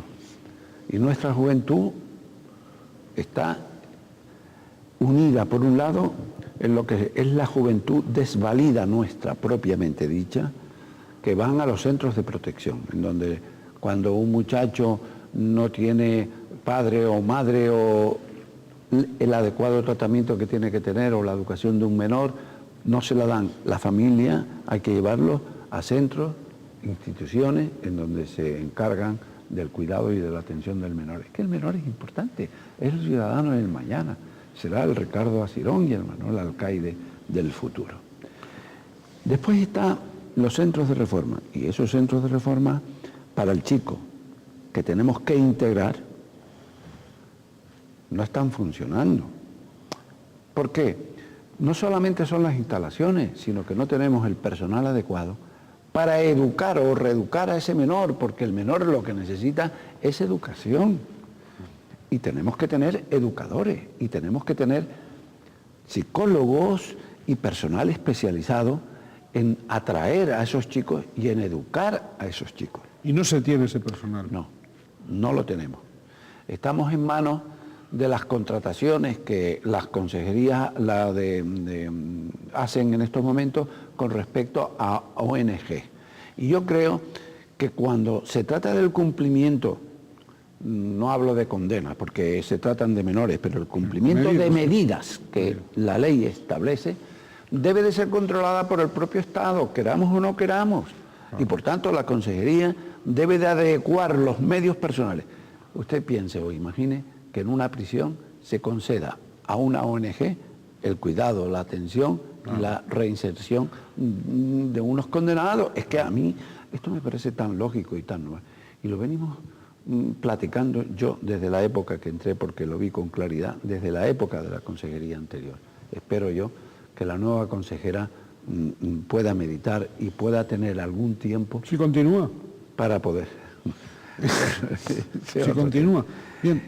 Y nuestra juventud está unida, por un lado, en lo que es la juventud desvalida nuestra, propiamente dicha, que van a los centros de protección, en donde cuando un muchacho no tiene padre o madre o el adecuado tratamiento que tiene que tener o la educación de un menor, no se la dan la familia, hay que llevarlo a centros, instituciones en donde se encargan del cuidado y de la atención del menor. Es que el menor es importante, es el ciudadano del mañana, será el Ricardo Asirón y el Manuel Alcaide del futuro. Después están los centros de reforma, y esos centros de reforma para el chico que tenemos que integrar no están funcionando. ¿Por qué? No solamente son las instalaciones, sino que no tenemos el personal adecuado para educar o reeducar a ese menor, porque el menor lo que necesita es educación. Y tenemos que tener educadores, y tenemos que tener psicólogos y personal especializado en atraer a esos chicos y en educar a esos chicos. ¿Y no se tiene ese personal? No, no lo tenemos. Estamos en manos de las contrataciones que las consejerías hacen en estos momentos con respecto a ONG. Y yo creo que cuando se trata del cumplimiento, no hablo de condenas porque se tratan de menores, pero el cumplimiento de medidas que la ley establece debe de ser controlada por el propio Estado, queramos o no queramos. Y por tanto la consejería debe de adecuar los medios personales. Usted piense o imagine que en una prisión se conceda a una ONG el cuidado, la atención y la reinserción de unos condenados. Es que a mí esto me parece tan lógico y tan nuevo. Y lo venimos platicando yo desde la época que entré, porque lo vi con claridad, desde la época de la consejería anterior. Espero yo que la nueva consejera pueda meditar y pueda tener algún tiempo... ¿Sí continúa? Para poder... sí, continúa. Bien.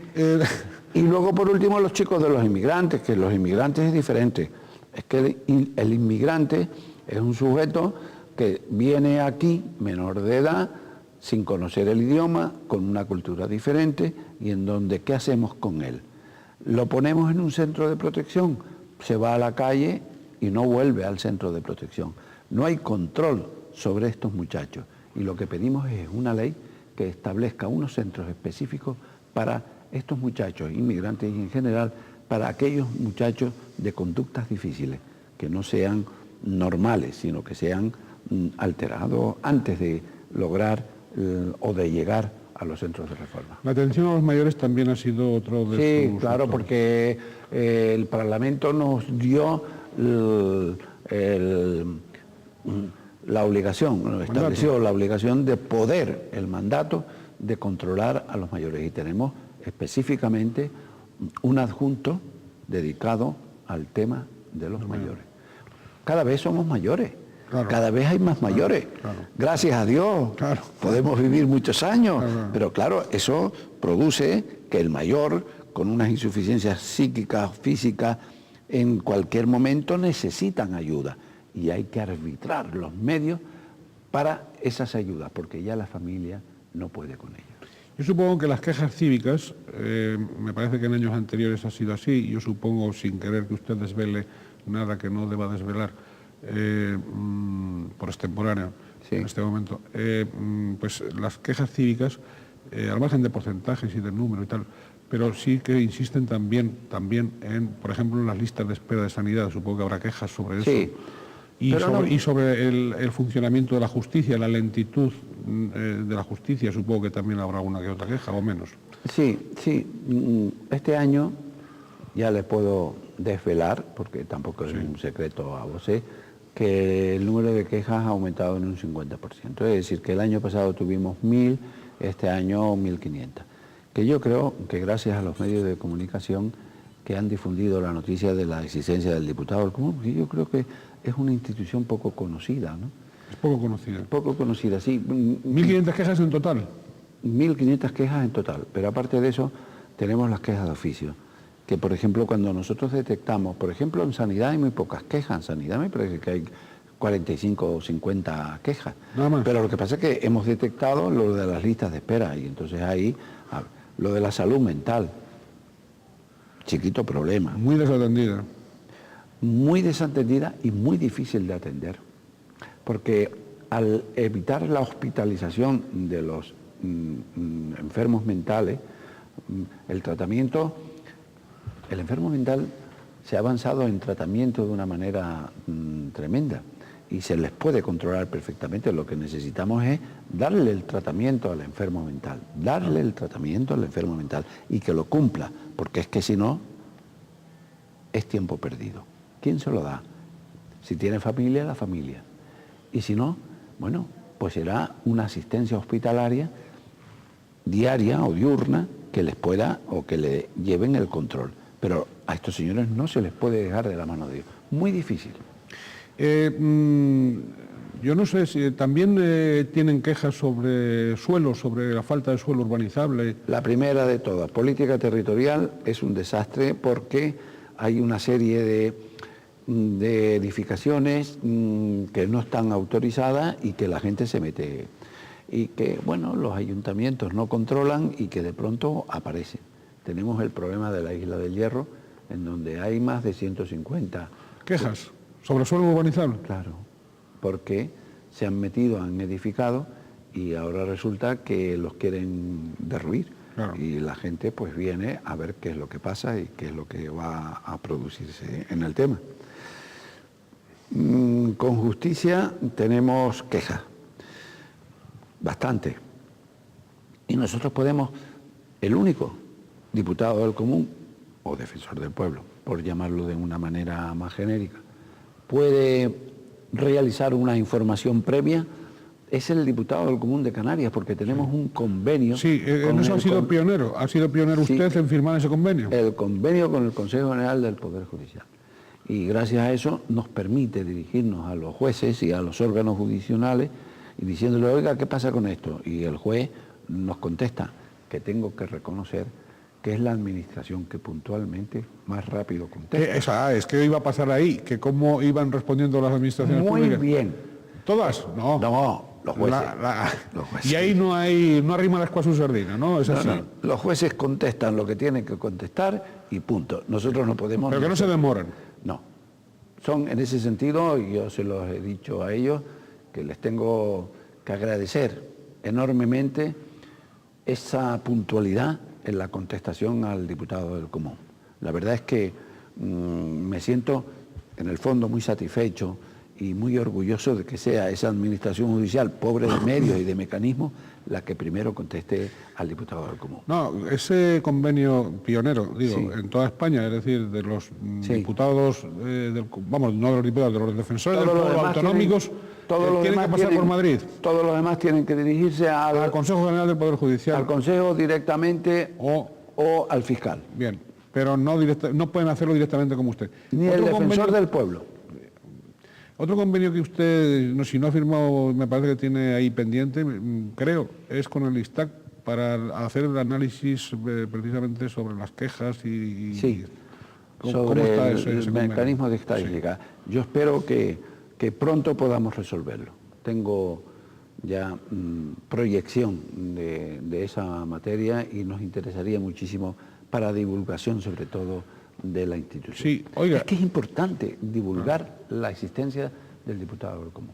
Y luego, por último, los chicos de los inmigrantes, que los inmigrantes es diferente. Es que el inmigrante es un sujeto que viene aquí, menor de edad, sin conocer el idioma, con una cultura diferente, y en donde, ¿qué hacemos con él? Lo ponemos en un centro de protección, se va a la calle y no vuelve al centro de protección. No hay control sobre estos muchachos, y lo que pedimos es una ley que establezca unos centros específicos para estos muchachos, inmigrantes y en general, para aquellos muchachos de conductas difíciles, que no sean normales, sino que sean alterados antes de lograr o de llegar a los centros de reforma. La atención a los mayores también ha sido otro de sus... Sí, claro, porque el Parlamento nos dio la obligación, nos estableció la obligación de poder, el mandato de controlar a los mayores, y tenemos específicamente un adjunto dedicado al tema de los mayores. Cada vez somos mayores. Claro. Cada vez hay más mayores. Claro. Gracias a Dios, Claro. podemos vivir muchos años, Claro. pero claro, eso produce que el mayor, con unas insuficiencias psíquicas, físicas, en cualquier momento necesitan ayuda. Y hay que arbitrar los medios para esas ayudas, porque ya la familia no puede con ellas. Yo supongo que las quejas cívicas, me parece que en años anteriores ha sido así, yo supongo, sin querer que usted desvele nada que no deba desvelar, por extemporáneo, Sí. en este momento, pues las quejas cívicas, al margen de porcentajes y del número y tal, pero sí que insisten también en, por ejemplo, en las listas de espera de sanidad, supongo que habrá quejas sobre eso. Sí. Y Pero sobre, no- y sobre el funcionamiento de la justicia, la lentitud de la justicia, supongo que también habrá alguna que otra queja, o menos. Sí, sí. Este año ya le puedo desvelar, porque tampoco es un secreto a vos, que el número de quejas ha aumentado en un 50%. Es decir, que el año pasado tuvimos 1.000, este año 1.500. Que yo creo que gracias a los medios de comunicación que han difundido la noticia de la existencia del diputado del común, que yo creo que es una institución poco conocida, ¿no? Es poco conocida. Poco conocida, sí. 1.500 quejas en total. 1.500 quejas en total, pero aparte de eso tenemos las quejas de oficio, que por ejemplo cuando nosotros detectamos, por ejemplo en sanidad hay muy pocas quejas, en sanidad me parece que hay 45 o 50 quejas, Nada más. pero lo que pasa es que hemos detectado lo de las listas de espera y entonces ahí lo de la salud mental, chiquito problema, Muy desatendida. muy desatendida y muy difícil de atender, porque al evitar la hospitalización de los enfermos mentales, el enfermo mental se ha avanzado en tratamiento de una manera tremenda y se les puede controlar perfectamente. Lo que necesitamos es darle el tratamiento al enfermo mental, darle el tratamiento al enfermo mental y que lo cumpla, porque es que si no, es tiempo perdido. ¿Quién se lo da? Si tiene familia, la familia. Y si no, bueno, pues será una asistencia hospitalaria diaria o diurna que les pueda o que le lleven el control. Pero a estos señores no se les puede dejar de la mano de Dios. Muy difícil. Yo no sé si también tienen quejas sobre suelo, sobre la falta de suelo urbanizable. La primera de todas, política territorial, es un desastre porque hay una serie de edificaciones que no están autorizadas y que la gente se mete y que, bueno, los ayuntamientos no controlan y que de pronto aparecen. Tenemos el problema de la Isla del Hierro, en donde hay más de 150 ¿Quejas sobre suelo urbanizable? Claro, porque se han metido, han edificado y ahora resulta que los quieren derruir. Claro. Y la gente pues viene a ver qué es lo que pasa y qué es lo que va a producirse en el tema. Con justicia tenemos quejas, bastante. Y nosotros podemos, el único diputado del común o defensor del pueblo, por llamarlo de una manera más genérica, puede realizar una información previa, es el diputado del Común de Canarias, porque tenemos un convenio. Sí, en eso ha sido pionero. ¿Ha sido pionero usted en firmar ese convenio? El convenio con el Consejo General del Poder Judicial. Y gracias a eso nos permite dirigirnos a los jueces y a los órganos jurisdiccionales y diciéndole, oiga, ¿qué pasa con esto? Y el juez nos contesta que tengo que reconocer que es la administración que puntualmente más rápido contesta. Es que iba a pasar ahí, que cómo iban respondiendo las administraciones Muy públicas. bien. ¿Todas? No. No, los jueces. Los jueces. Y ahí no arrima la escua a su sardina, ¿no? Es así. No. Los jueces contestan lo que tienen que contestar y punto. Nosotros no podemos... Pero que no se demoran. No. Son, en ese sentido, y yo se los he dicho a ellos, que les tengo que agradecer enormemente esa puntualidad en la contestación al diputado del Común. La verdad es que me siento, en el fondo, muy satisfecho y muy orgulloso de que sea esa administración judicial, pobre de medios y de mecanismos, la que primero conteste al diputado del Común. No, ese convenio pionero, digo, Sí. en toda España, es decir, de los Sí. diputados, vamos, no de los diputados, de los defensores del Todos los pueblo demás autonómicos, tienen que pasar por Madrid, Todos los demás tienen que dirigirse al Consejo General del Poder Judicial. al Consejo directamente o al fiscal. Bien, pero no pueden hacerlo directamente como usted. Ni el Otro defensor convenio- del pueblo. Otro convenio que usted, no, si no ha firmado, me parece que tiene ahí pendiente, creo, es con el ISTAC para hacer el análisis precisamente sobre las quejas y Sí, ¿cómo está sobre ese el convenio? mecanismo de estadística. Sí. Yo espero que pronto podamos resolverlo. Tengo ya proyección de esa materia y nos interesaría muchísimo para divulgación, sobre todo, de la institución. Sí, oiga. Es que es importante divulgar la existencia del diputado del común.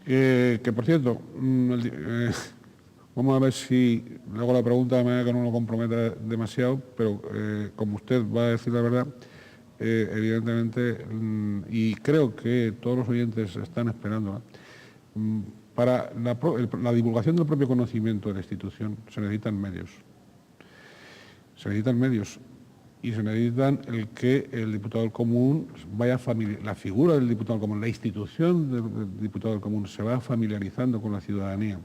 Que por cierto, vamos a ver si le hago la pregunta de manera que no lo comprometa demasiado, pero como usted va a decir la verdad, evidentemente, y creo que todos los oyentes están esperándola, para la divulgación del propio conocimiento de la institución se necesitan medios. Se necesitan medios y se necesitan el que el diputado del común vaya la figura del diputado del común, la institución del diputado del común se va familiarizando con la ciudadanía.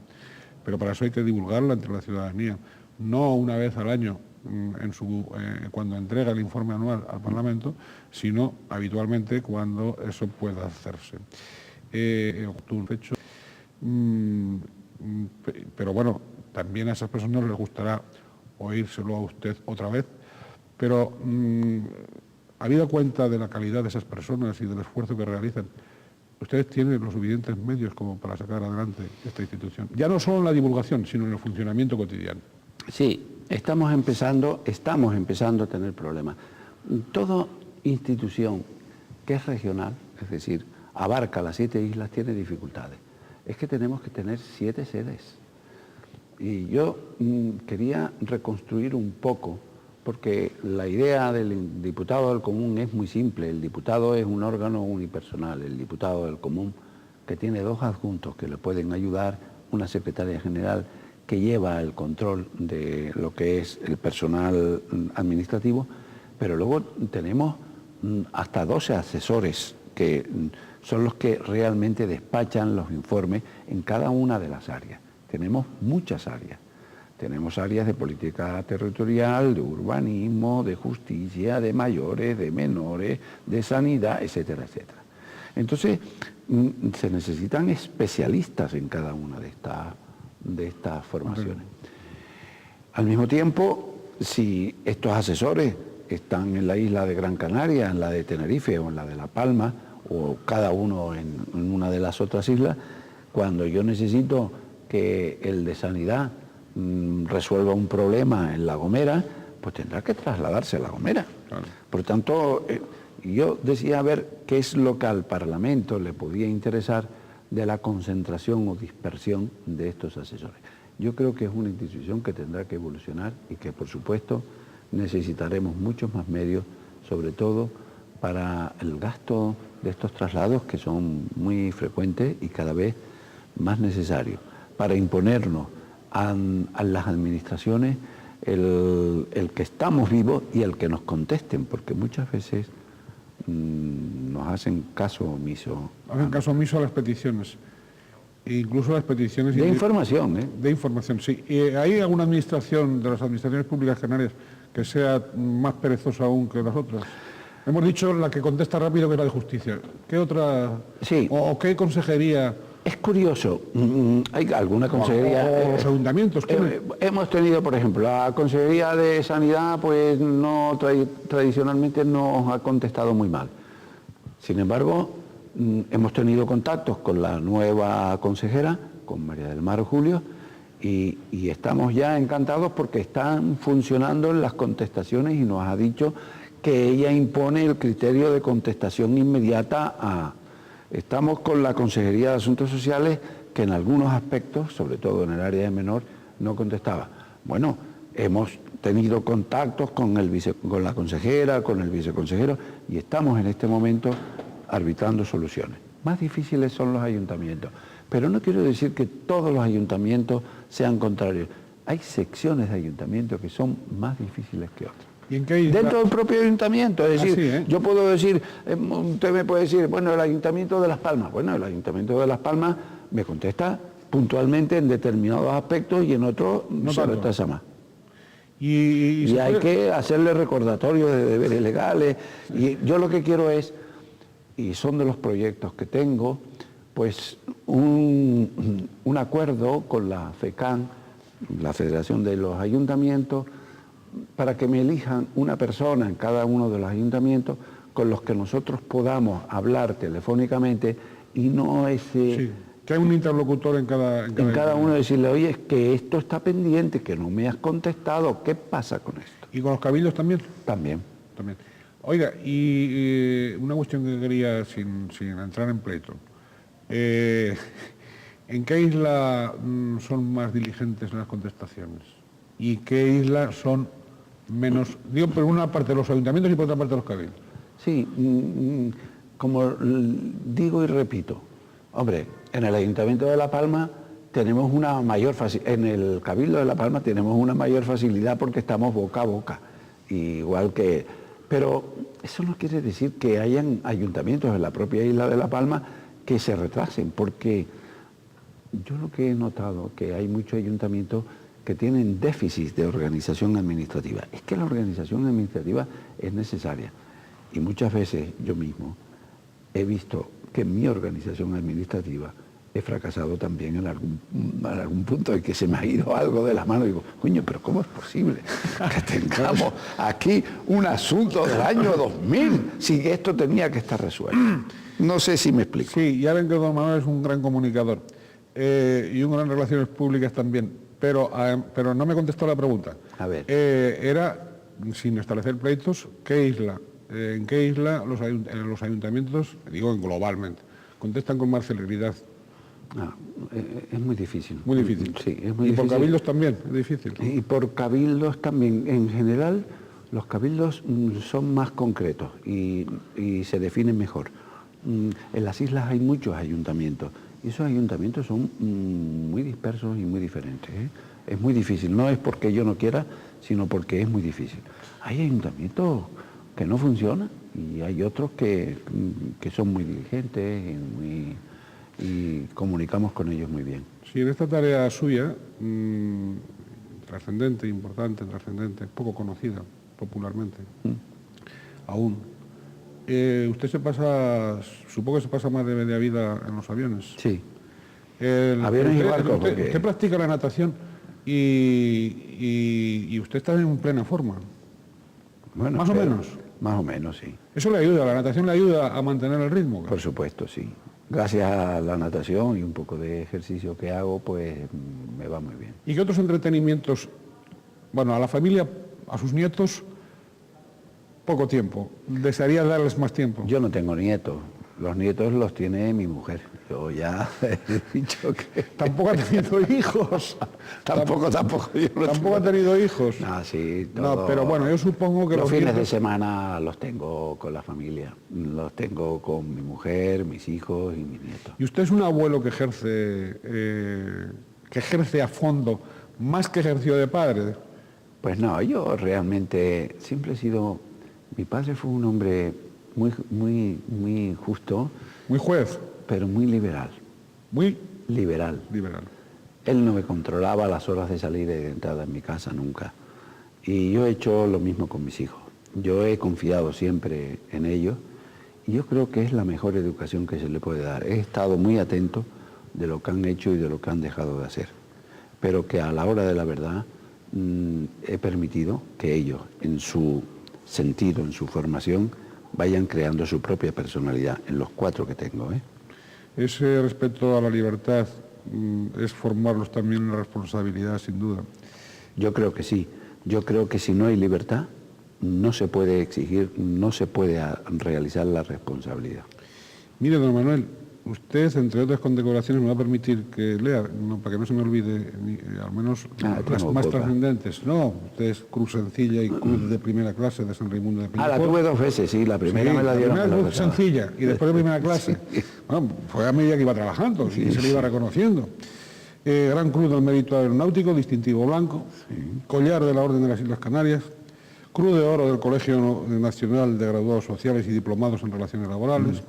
Pero para eso hay que divulgarla entre la ciudadanía, no una vez al año cuando entrega el informe anual al Parlamento, sino habitualmente cuando eso pueda hacerse. Pero bueno, también a esas personas les gustará oírselo a usted otra vez, pero habida cuenta de la calidad de esas personas y del esfuerzo que realizan, ustedes tienen los suficientes medios como para sacar adelante esta institución. Ya no solo en la divulgación, sino en el funcionamiento cotidiano. Sí, estamos empezando a tener problemas. Toda institución que es regional, es decir, abarca las 7 islas, tiene dificultades. Es que tenemos que tener 7 sedes. Y yo quería reconstruir un poco, porque la idea del diputado del común es muy simple. El diputado es un órgano unipersonal, el diputado del común, que tiene 2 adjuntos que le pueden ayudar, una secretaria general que lleva el control de lo que es el personal administrativo, pero luego tenemos hasta 12 asesores que son los que realmente despachan los informes en cada una de las áreas. Tenemos muchas áreas. Tenemos áreas de política territorial, de urbanismo, de justicia, de mayores, de menores, de sanidad, etcétera, etcétera. Entonces, se necesitan especialistas en cada una de estas formaciones. Al mismo tiempo, si estos asesores están en la isla de Gran Canaria, en la de Tenerife o en la de La Palma, o cada uno en una de las otras islas, cuando yo necesito que el de sanidad resuelva un problema en La Gomera, pues tendrá que trasladarse a La Gomera. Claro. Por tanto, yo decía a ver qué es lo que al Parlamento le podía interesar de la concentración o dispersión de estos asesores. Yo creo que es una institución que tendrá que evolucionar y que, por supuesto, necesitaremos muchos más medios, sobre todo para el gasto de estos traslados que son muy frecuentes y cada vez más necesarios, para imponernos a las administraciones el que estamos vivos y el que nos contesten, porque muchas veces nos hacen caso omiso. Hacen caso omiso a las peticiones, incluso las peticiones... De información, ¿eh? De información, sí. ¿Y hay alguna administración de las administraciones públicas canarias que sea más perezosa aún que las otras? Hemos dicho la que contesta rápido, que es la de justicia. ¿Qué otra? Sí. ¿O qué consejería? Es curioso, hay alguna consejería... O los ayuntamientos. Hemos tenido, por ejemplo, la Consejería de Sanidad, pues no tradicionalmente nos ha contestado muy mal. Sin embargo, hemos tenido contactos con la nueva consejera, con María del Mar Julio, y estamos ya encantados porque están funcionando en las contestaciones y nos ha dicho que ella impone el criterio de contestación inmediata a... Estamos con la Consejería de Asuntos Sociales, que en algunos aspectos, sobre todo en el área de menor, no contestaba. Bueno, hemos tenido contactos con la consejera, con el viceconsejero, y estamos en este momento arbitrando soluciones. Más difíciles son los ayuntamientos, pero no quiero decir que todos los ayuntamientos sean contrarios. Hay secciones de ayuntamientos que son más difíciles que otras. ¿Y en qué isla? Dentro del propio ayuntamiento, es decir, sí, ¿eh? Yo puedo decir, usted me puede decir, bueno, el Ayuntamiento de Las Palmas. Bueno, el Ayuntamiento de Las Palmas me contesta puntualmente en determinados aspectos y en otros no se retrasa más. Y hay que hacerle recordatorios de deberes legales. Y yo lo que quiero es y son de los proyectos que tengo, pues un acuerdo con la FECAN, la Federación de los Ayuntamientos, para que me elijan una persona en cada uno de los ayuntamientos con los que nosotros podamos hablar telefónicamente y no ese... Sí, que hay un interlocutor en cada uno decirle, oye, es que esto está pendiente, que no me has contestado, ¿qué pasa con esto? ¿Y con los cabildos también? También. Oiga, y una cuestión que quería, sin entrar en pleito. ¿En qué isla son más diligentes en las contestaciones? ¿Y qué isla son menos? Digo, por una parte de los ayuntamientos y por otra parte de los cabildos. Sí, como digo y repito, hombre, en el Ayuntamiento de La Palma tenemos una mayor facilidad, en el Cabildo de La Palma tenemos una mayor facilidad porque estamos boca a boca, igual que... Pero eso no quiere decir que hayan ayuntamientos en la propia isla de La Palma que se retrasen, porque yo lo que he notado que hay muchos ayuntamientos que tienen déficit de organización administrativa. Es que la organización administrativa es necesaria. Y muchas veces yo mismo he visto que en mi organización administrativa he fracasado también en algún punto en que se me ha ido algo de las manos y digo, coño, pero ¿cómo es posible que tengamos aquí un asunto del año 2000 si esto tenía que estar resuelto? No sé si me explico. Sí, ya ven que don Manuel es un gran comunicador y un gran relaciones públicas también, pero no me contestó la pregunta. A ver. Era, sin establecer pleitos, ¿en qué isla los ayuntamientos, digo globalmente, contestan con más celeridad? Es muy difícil. Muy difícil. Sí, es muy difícil. ¿Y por cabildos también? Es difícil, ¿no? Y por cabildos también. En general, los cabildos son más concretos y se definen mejor. En las islas hay muchos ayuntamientos y esos ayuntamientos son muy dispersos y muy diferentes, ¿eh? Es muy difícil. No es porque yo no quiera, sino porque es muy difícil. Hay ayuntamientos que no funcionan y hay otros que son muy diligentes y comunicamos con ellos muy bien. Sí, en esta tarea suya, trascendente, poco conocida popularmente, aún, usted supongo que se pasa más de media vida en los aviones. Sí. Aviones y barcos. Usted practica la natación y usted está en plena forma. Bueno, ¿Más o menos? Más o menos, sí. ¿Eso le ayuda? ¿La natación le ayuda a mantener el ritmo? Por supuesto, sí. Gracias a la natación y un poco de ejercicio que hago, pues me va muy bien. ¿Y qué otros entretenimientos? Bueno, a la familia, a sus nietos, poco tiempo. ¿Desearía darles más tiempo? Yo no tengo nietos. Los nietos los tiene mi mujer. Yo ya he dicho que... ¿Tampoco ha tenido hijos? Tampoco. ¿Tampoco ha tenido hijos? Ah, sí. Todo... No, pero bueno, yo supongo que los fines de semana los tengo con la familia. Los tengo con mi mujer, mis hijos y mis nietos. ¿Y usted es un abuelo que ejerce a fondo, más que ejerció de padre? Pues no, yo realmente siempre he sido... Mi padre fue un hombre muy justo. Muy juez. Pero muy liberal. Muy liberal. Él no me controlaba las horas de salida y de entrada en mi casa nunca. Y yo he hecho lo mismo con mis hijos. Yo he confiado siempre en ellos y yo creo que es la mejor educación que se le puede dar. He estado muy atento de lo que han hecho y de lo que han dejado de hacer. Pero que a la hora de la verdad he permitido que ellos, en su sentido, en su formación, vayan creando su propia personalidad, en los 4 que tengo, ¿eh? Ese respeto a la libertad es formarlos también en la responsabilidad, sin duda. Yo creo que sí. Yo creo que si no hay libertad, no se puede exigir, no se puede realizar la responsabilidad. Mire, don Manuel, usted, entre otras condecoraciones, me va a permitir que lea, para que no se me olvide, al menos las más trascendentes. No, usted es Cruz Sencilla y Cruz de Primera Clase de San Raimundo de Peñafort. La tuve 2 veces, sí, la primera me la dieron. La primera Cruz Sencilla y después de Primera Clase. Sí. Bueno, fue a medida que iba trabajando y se le iba reconociendo. Gran Cruz del Mérito Aeronáutico, distintivo blanco, Collar de la Orden de las Islas Canarias, Cruz de Oro del Colegio Nacional de Graduados Sociales y Diplomados en Relaciones Laborales,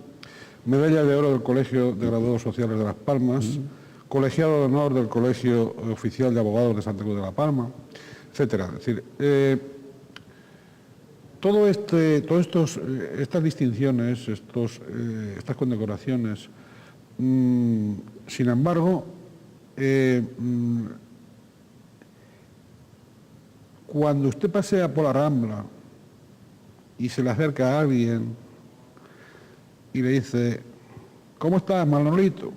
Medalla de Oro del Colegio de Graduados Sociales de Las Palmas, Colegiado de Honor del Colegio Oficial de Abogados de Santa Cruz de La Palma, etcétera. Es decir, estas distinciones, estas condecoraciones, sin embargo, cuando usted pasea por la Rambla y se le acerca a alguien y le dice, ¿cómo estás, Manolito?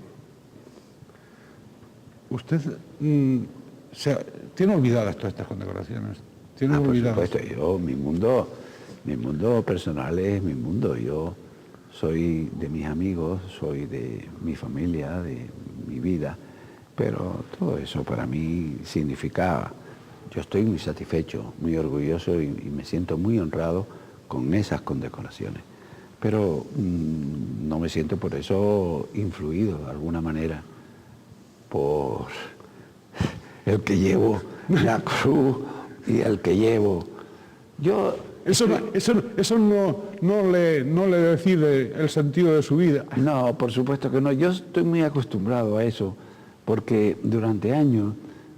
Usted tiene olvidadas todas estas condecoraciones. Tiene olvidadas. Por supuesto, yo, mi mundo personal es mi mundo. Yo soy de mis amigos, soy de mi familia, de mi vida, pero todo eso para mí significaba. Yo estoy muy satisfecho, muy orgulloso y me siento muy honrado con esas condecoraciones. Pero no me siento por eso influido de alguna manera por el que llevo la cruz y el que llevo. Yo Eso no le decide el sentido de su vida. No, por supuesto que no. Yo estoy muy acostumbrado a eso, porque durante años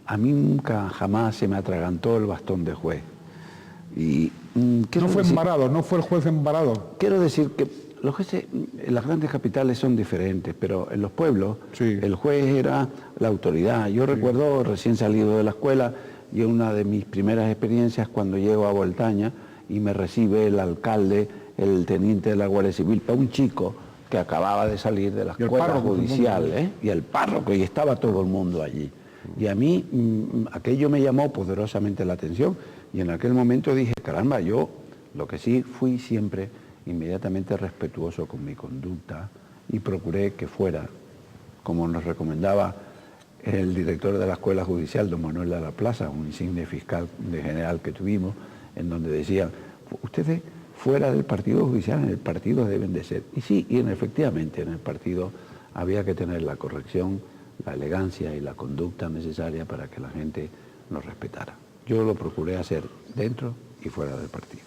a mí nunca, jamás se me atragantó el bastón de juez. Y no fue embarado, no fue el juez embarado. Quiero decir que los jueces en las grandes capitales son diferentes, pero en los pueblos sí, el juez era la autoridad. Yo recuerdo recién salido de la escuela y una de mis primeras experiencias cuando llego a Boltaña y me recibe el alcalde, el teniente de la Guardia Civil, un chico que acababa de salir de la escuela judicial, y el párroco, y estaba todo el mundo allí. Y a mí aquello me llamó poderosamente la atención y en aquel momento dije, caramba, yo lo que sí fui siempre inmediatamente respetuoso con mi conducta y procuré que fuera, como nos recomendaba el director de la Escuela Judicial, don Manuel de la Plaza, un insigne fiscal de general que tuvimos, en donde decían, ustedes fuera del partido judicial, en el partido deben de ser. Y sí, efectivamente en el partido había que tener la corrección, la elegancia y la conducta necesaria para que la gente nos respetara. Yo lo procuré hacer dentro y fuera del partido.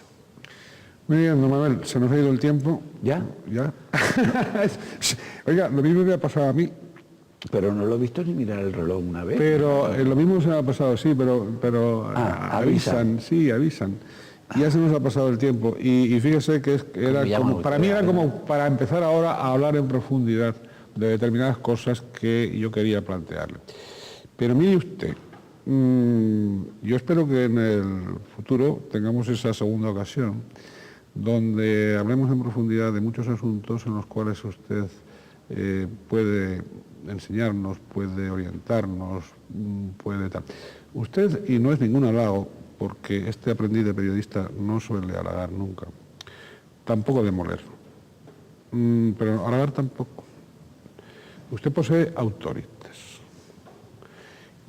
Muy bien, don Manuel, se nos ha ido el tiempo. ¿Ya? ¿Ya? Oiga, lo mismo me ha pasado a mí. Pero no lo he visto ni mirar el reloj una vez. Pero lo mismo se me ha pasado, sí, pero avisan, sí, avisan. Ya se nos ha pasado el tiempo. Y fíjese que era como, para mí era como para empezar ahora a hablar en profundidad de determinadas cosas que yo quería plantearle. Pero mire usted, yo espero que en el futuro tengamos esa segunda ocasión donde hablemos en profundidad de muchos asuntos en los cuales usted puede enseñarnos, puede orientarnos, puede tal. Usted, y no es ningún halago, porque este aprendiz de periodista no suele halagar nunca, tampoco demoler, pero halagar tampoco. Usted posee autoritas.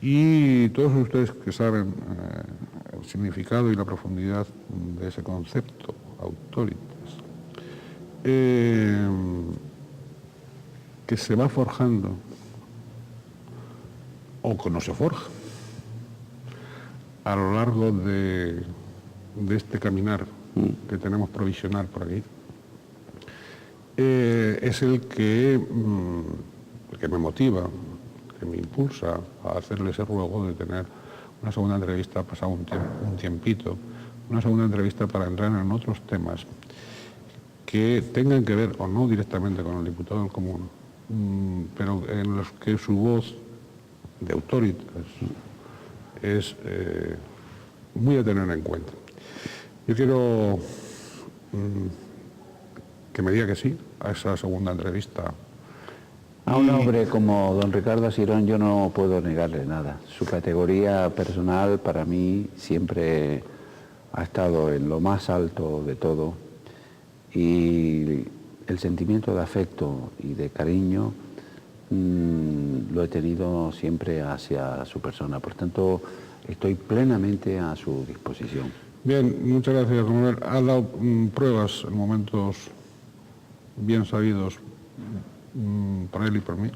Y todos ustedes que saben el significado y la profundidad de ese concepto, autoritas, que se va forjando o que no se forja a lo largo de este caminar que tenemos provisional por aquí, es el que me motiva, que me impulsa a hacerle ese ruego de tener una segunda entrevista pasado un tiempito, una segunda entrevista para entrar en otros temas que tengan que ver o no directamente con el diputado del Común, pero en los que su voz de autoritas es muy a tener en cuenta. Yo quiero que me diga que sí a esa segunda entrevista. A un hombre como don Ricardo Asirón yo no puedo negarle nada. Su categoría personal para mí siempre ha estado en lo más alto de todo y el sentimiento de afecto y de cariño lo he tenido siempre hacia su persona. Por tanto, estoy plenamente a su disposición. Bien, muchas gracias, don Manuel. Ha dado pruebas en momentos bien sabidos por él y por mí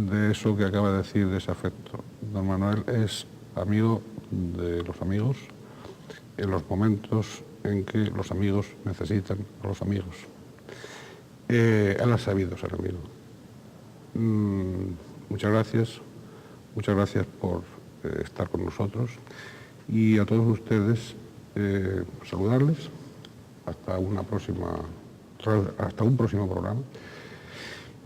de eso que acaba de decir, de ese afecto. Don Manuel es amigo de los amigos en los momentos en que los amigos necesitan a los amigos. Él ha sabido ser amigo. Muchas gracias por estar con nosotros y a todos ustedes saludarles hasta un próximo programa.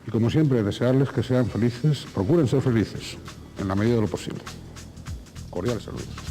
Y como siempre, desearles que sean felices, procuren ser felices, en la medida de lo posible. Cordiales saludos.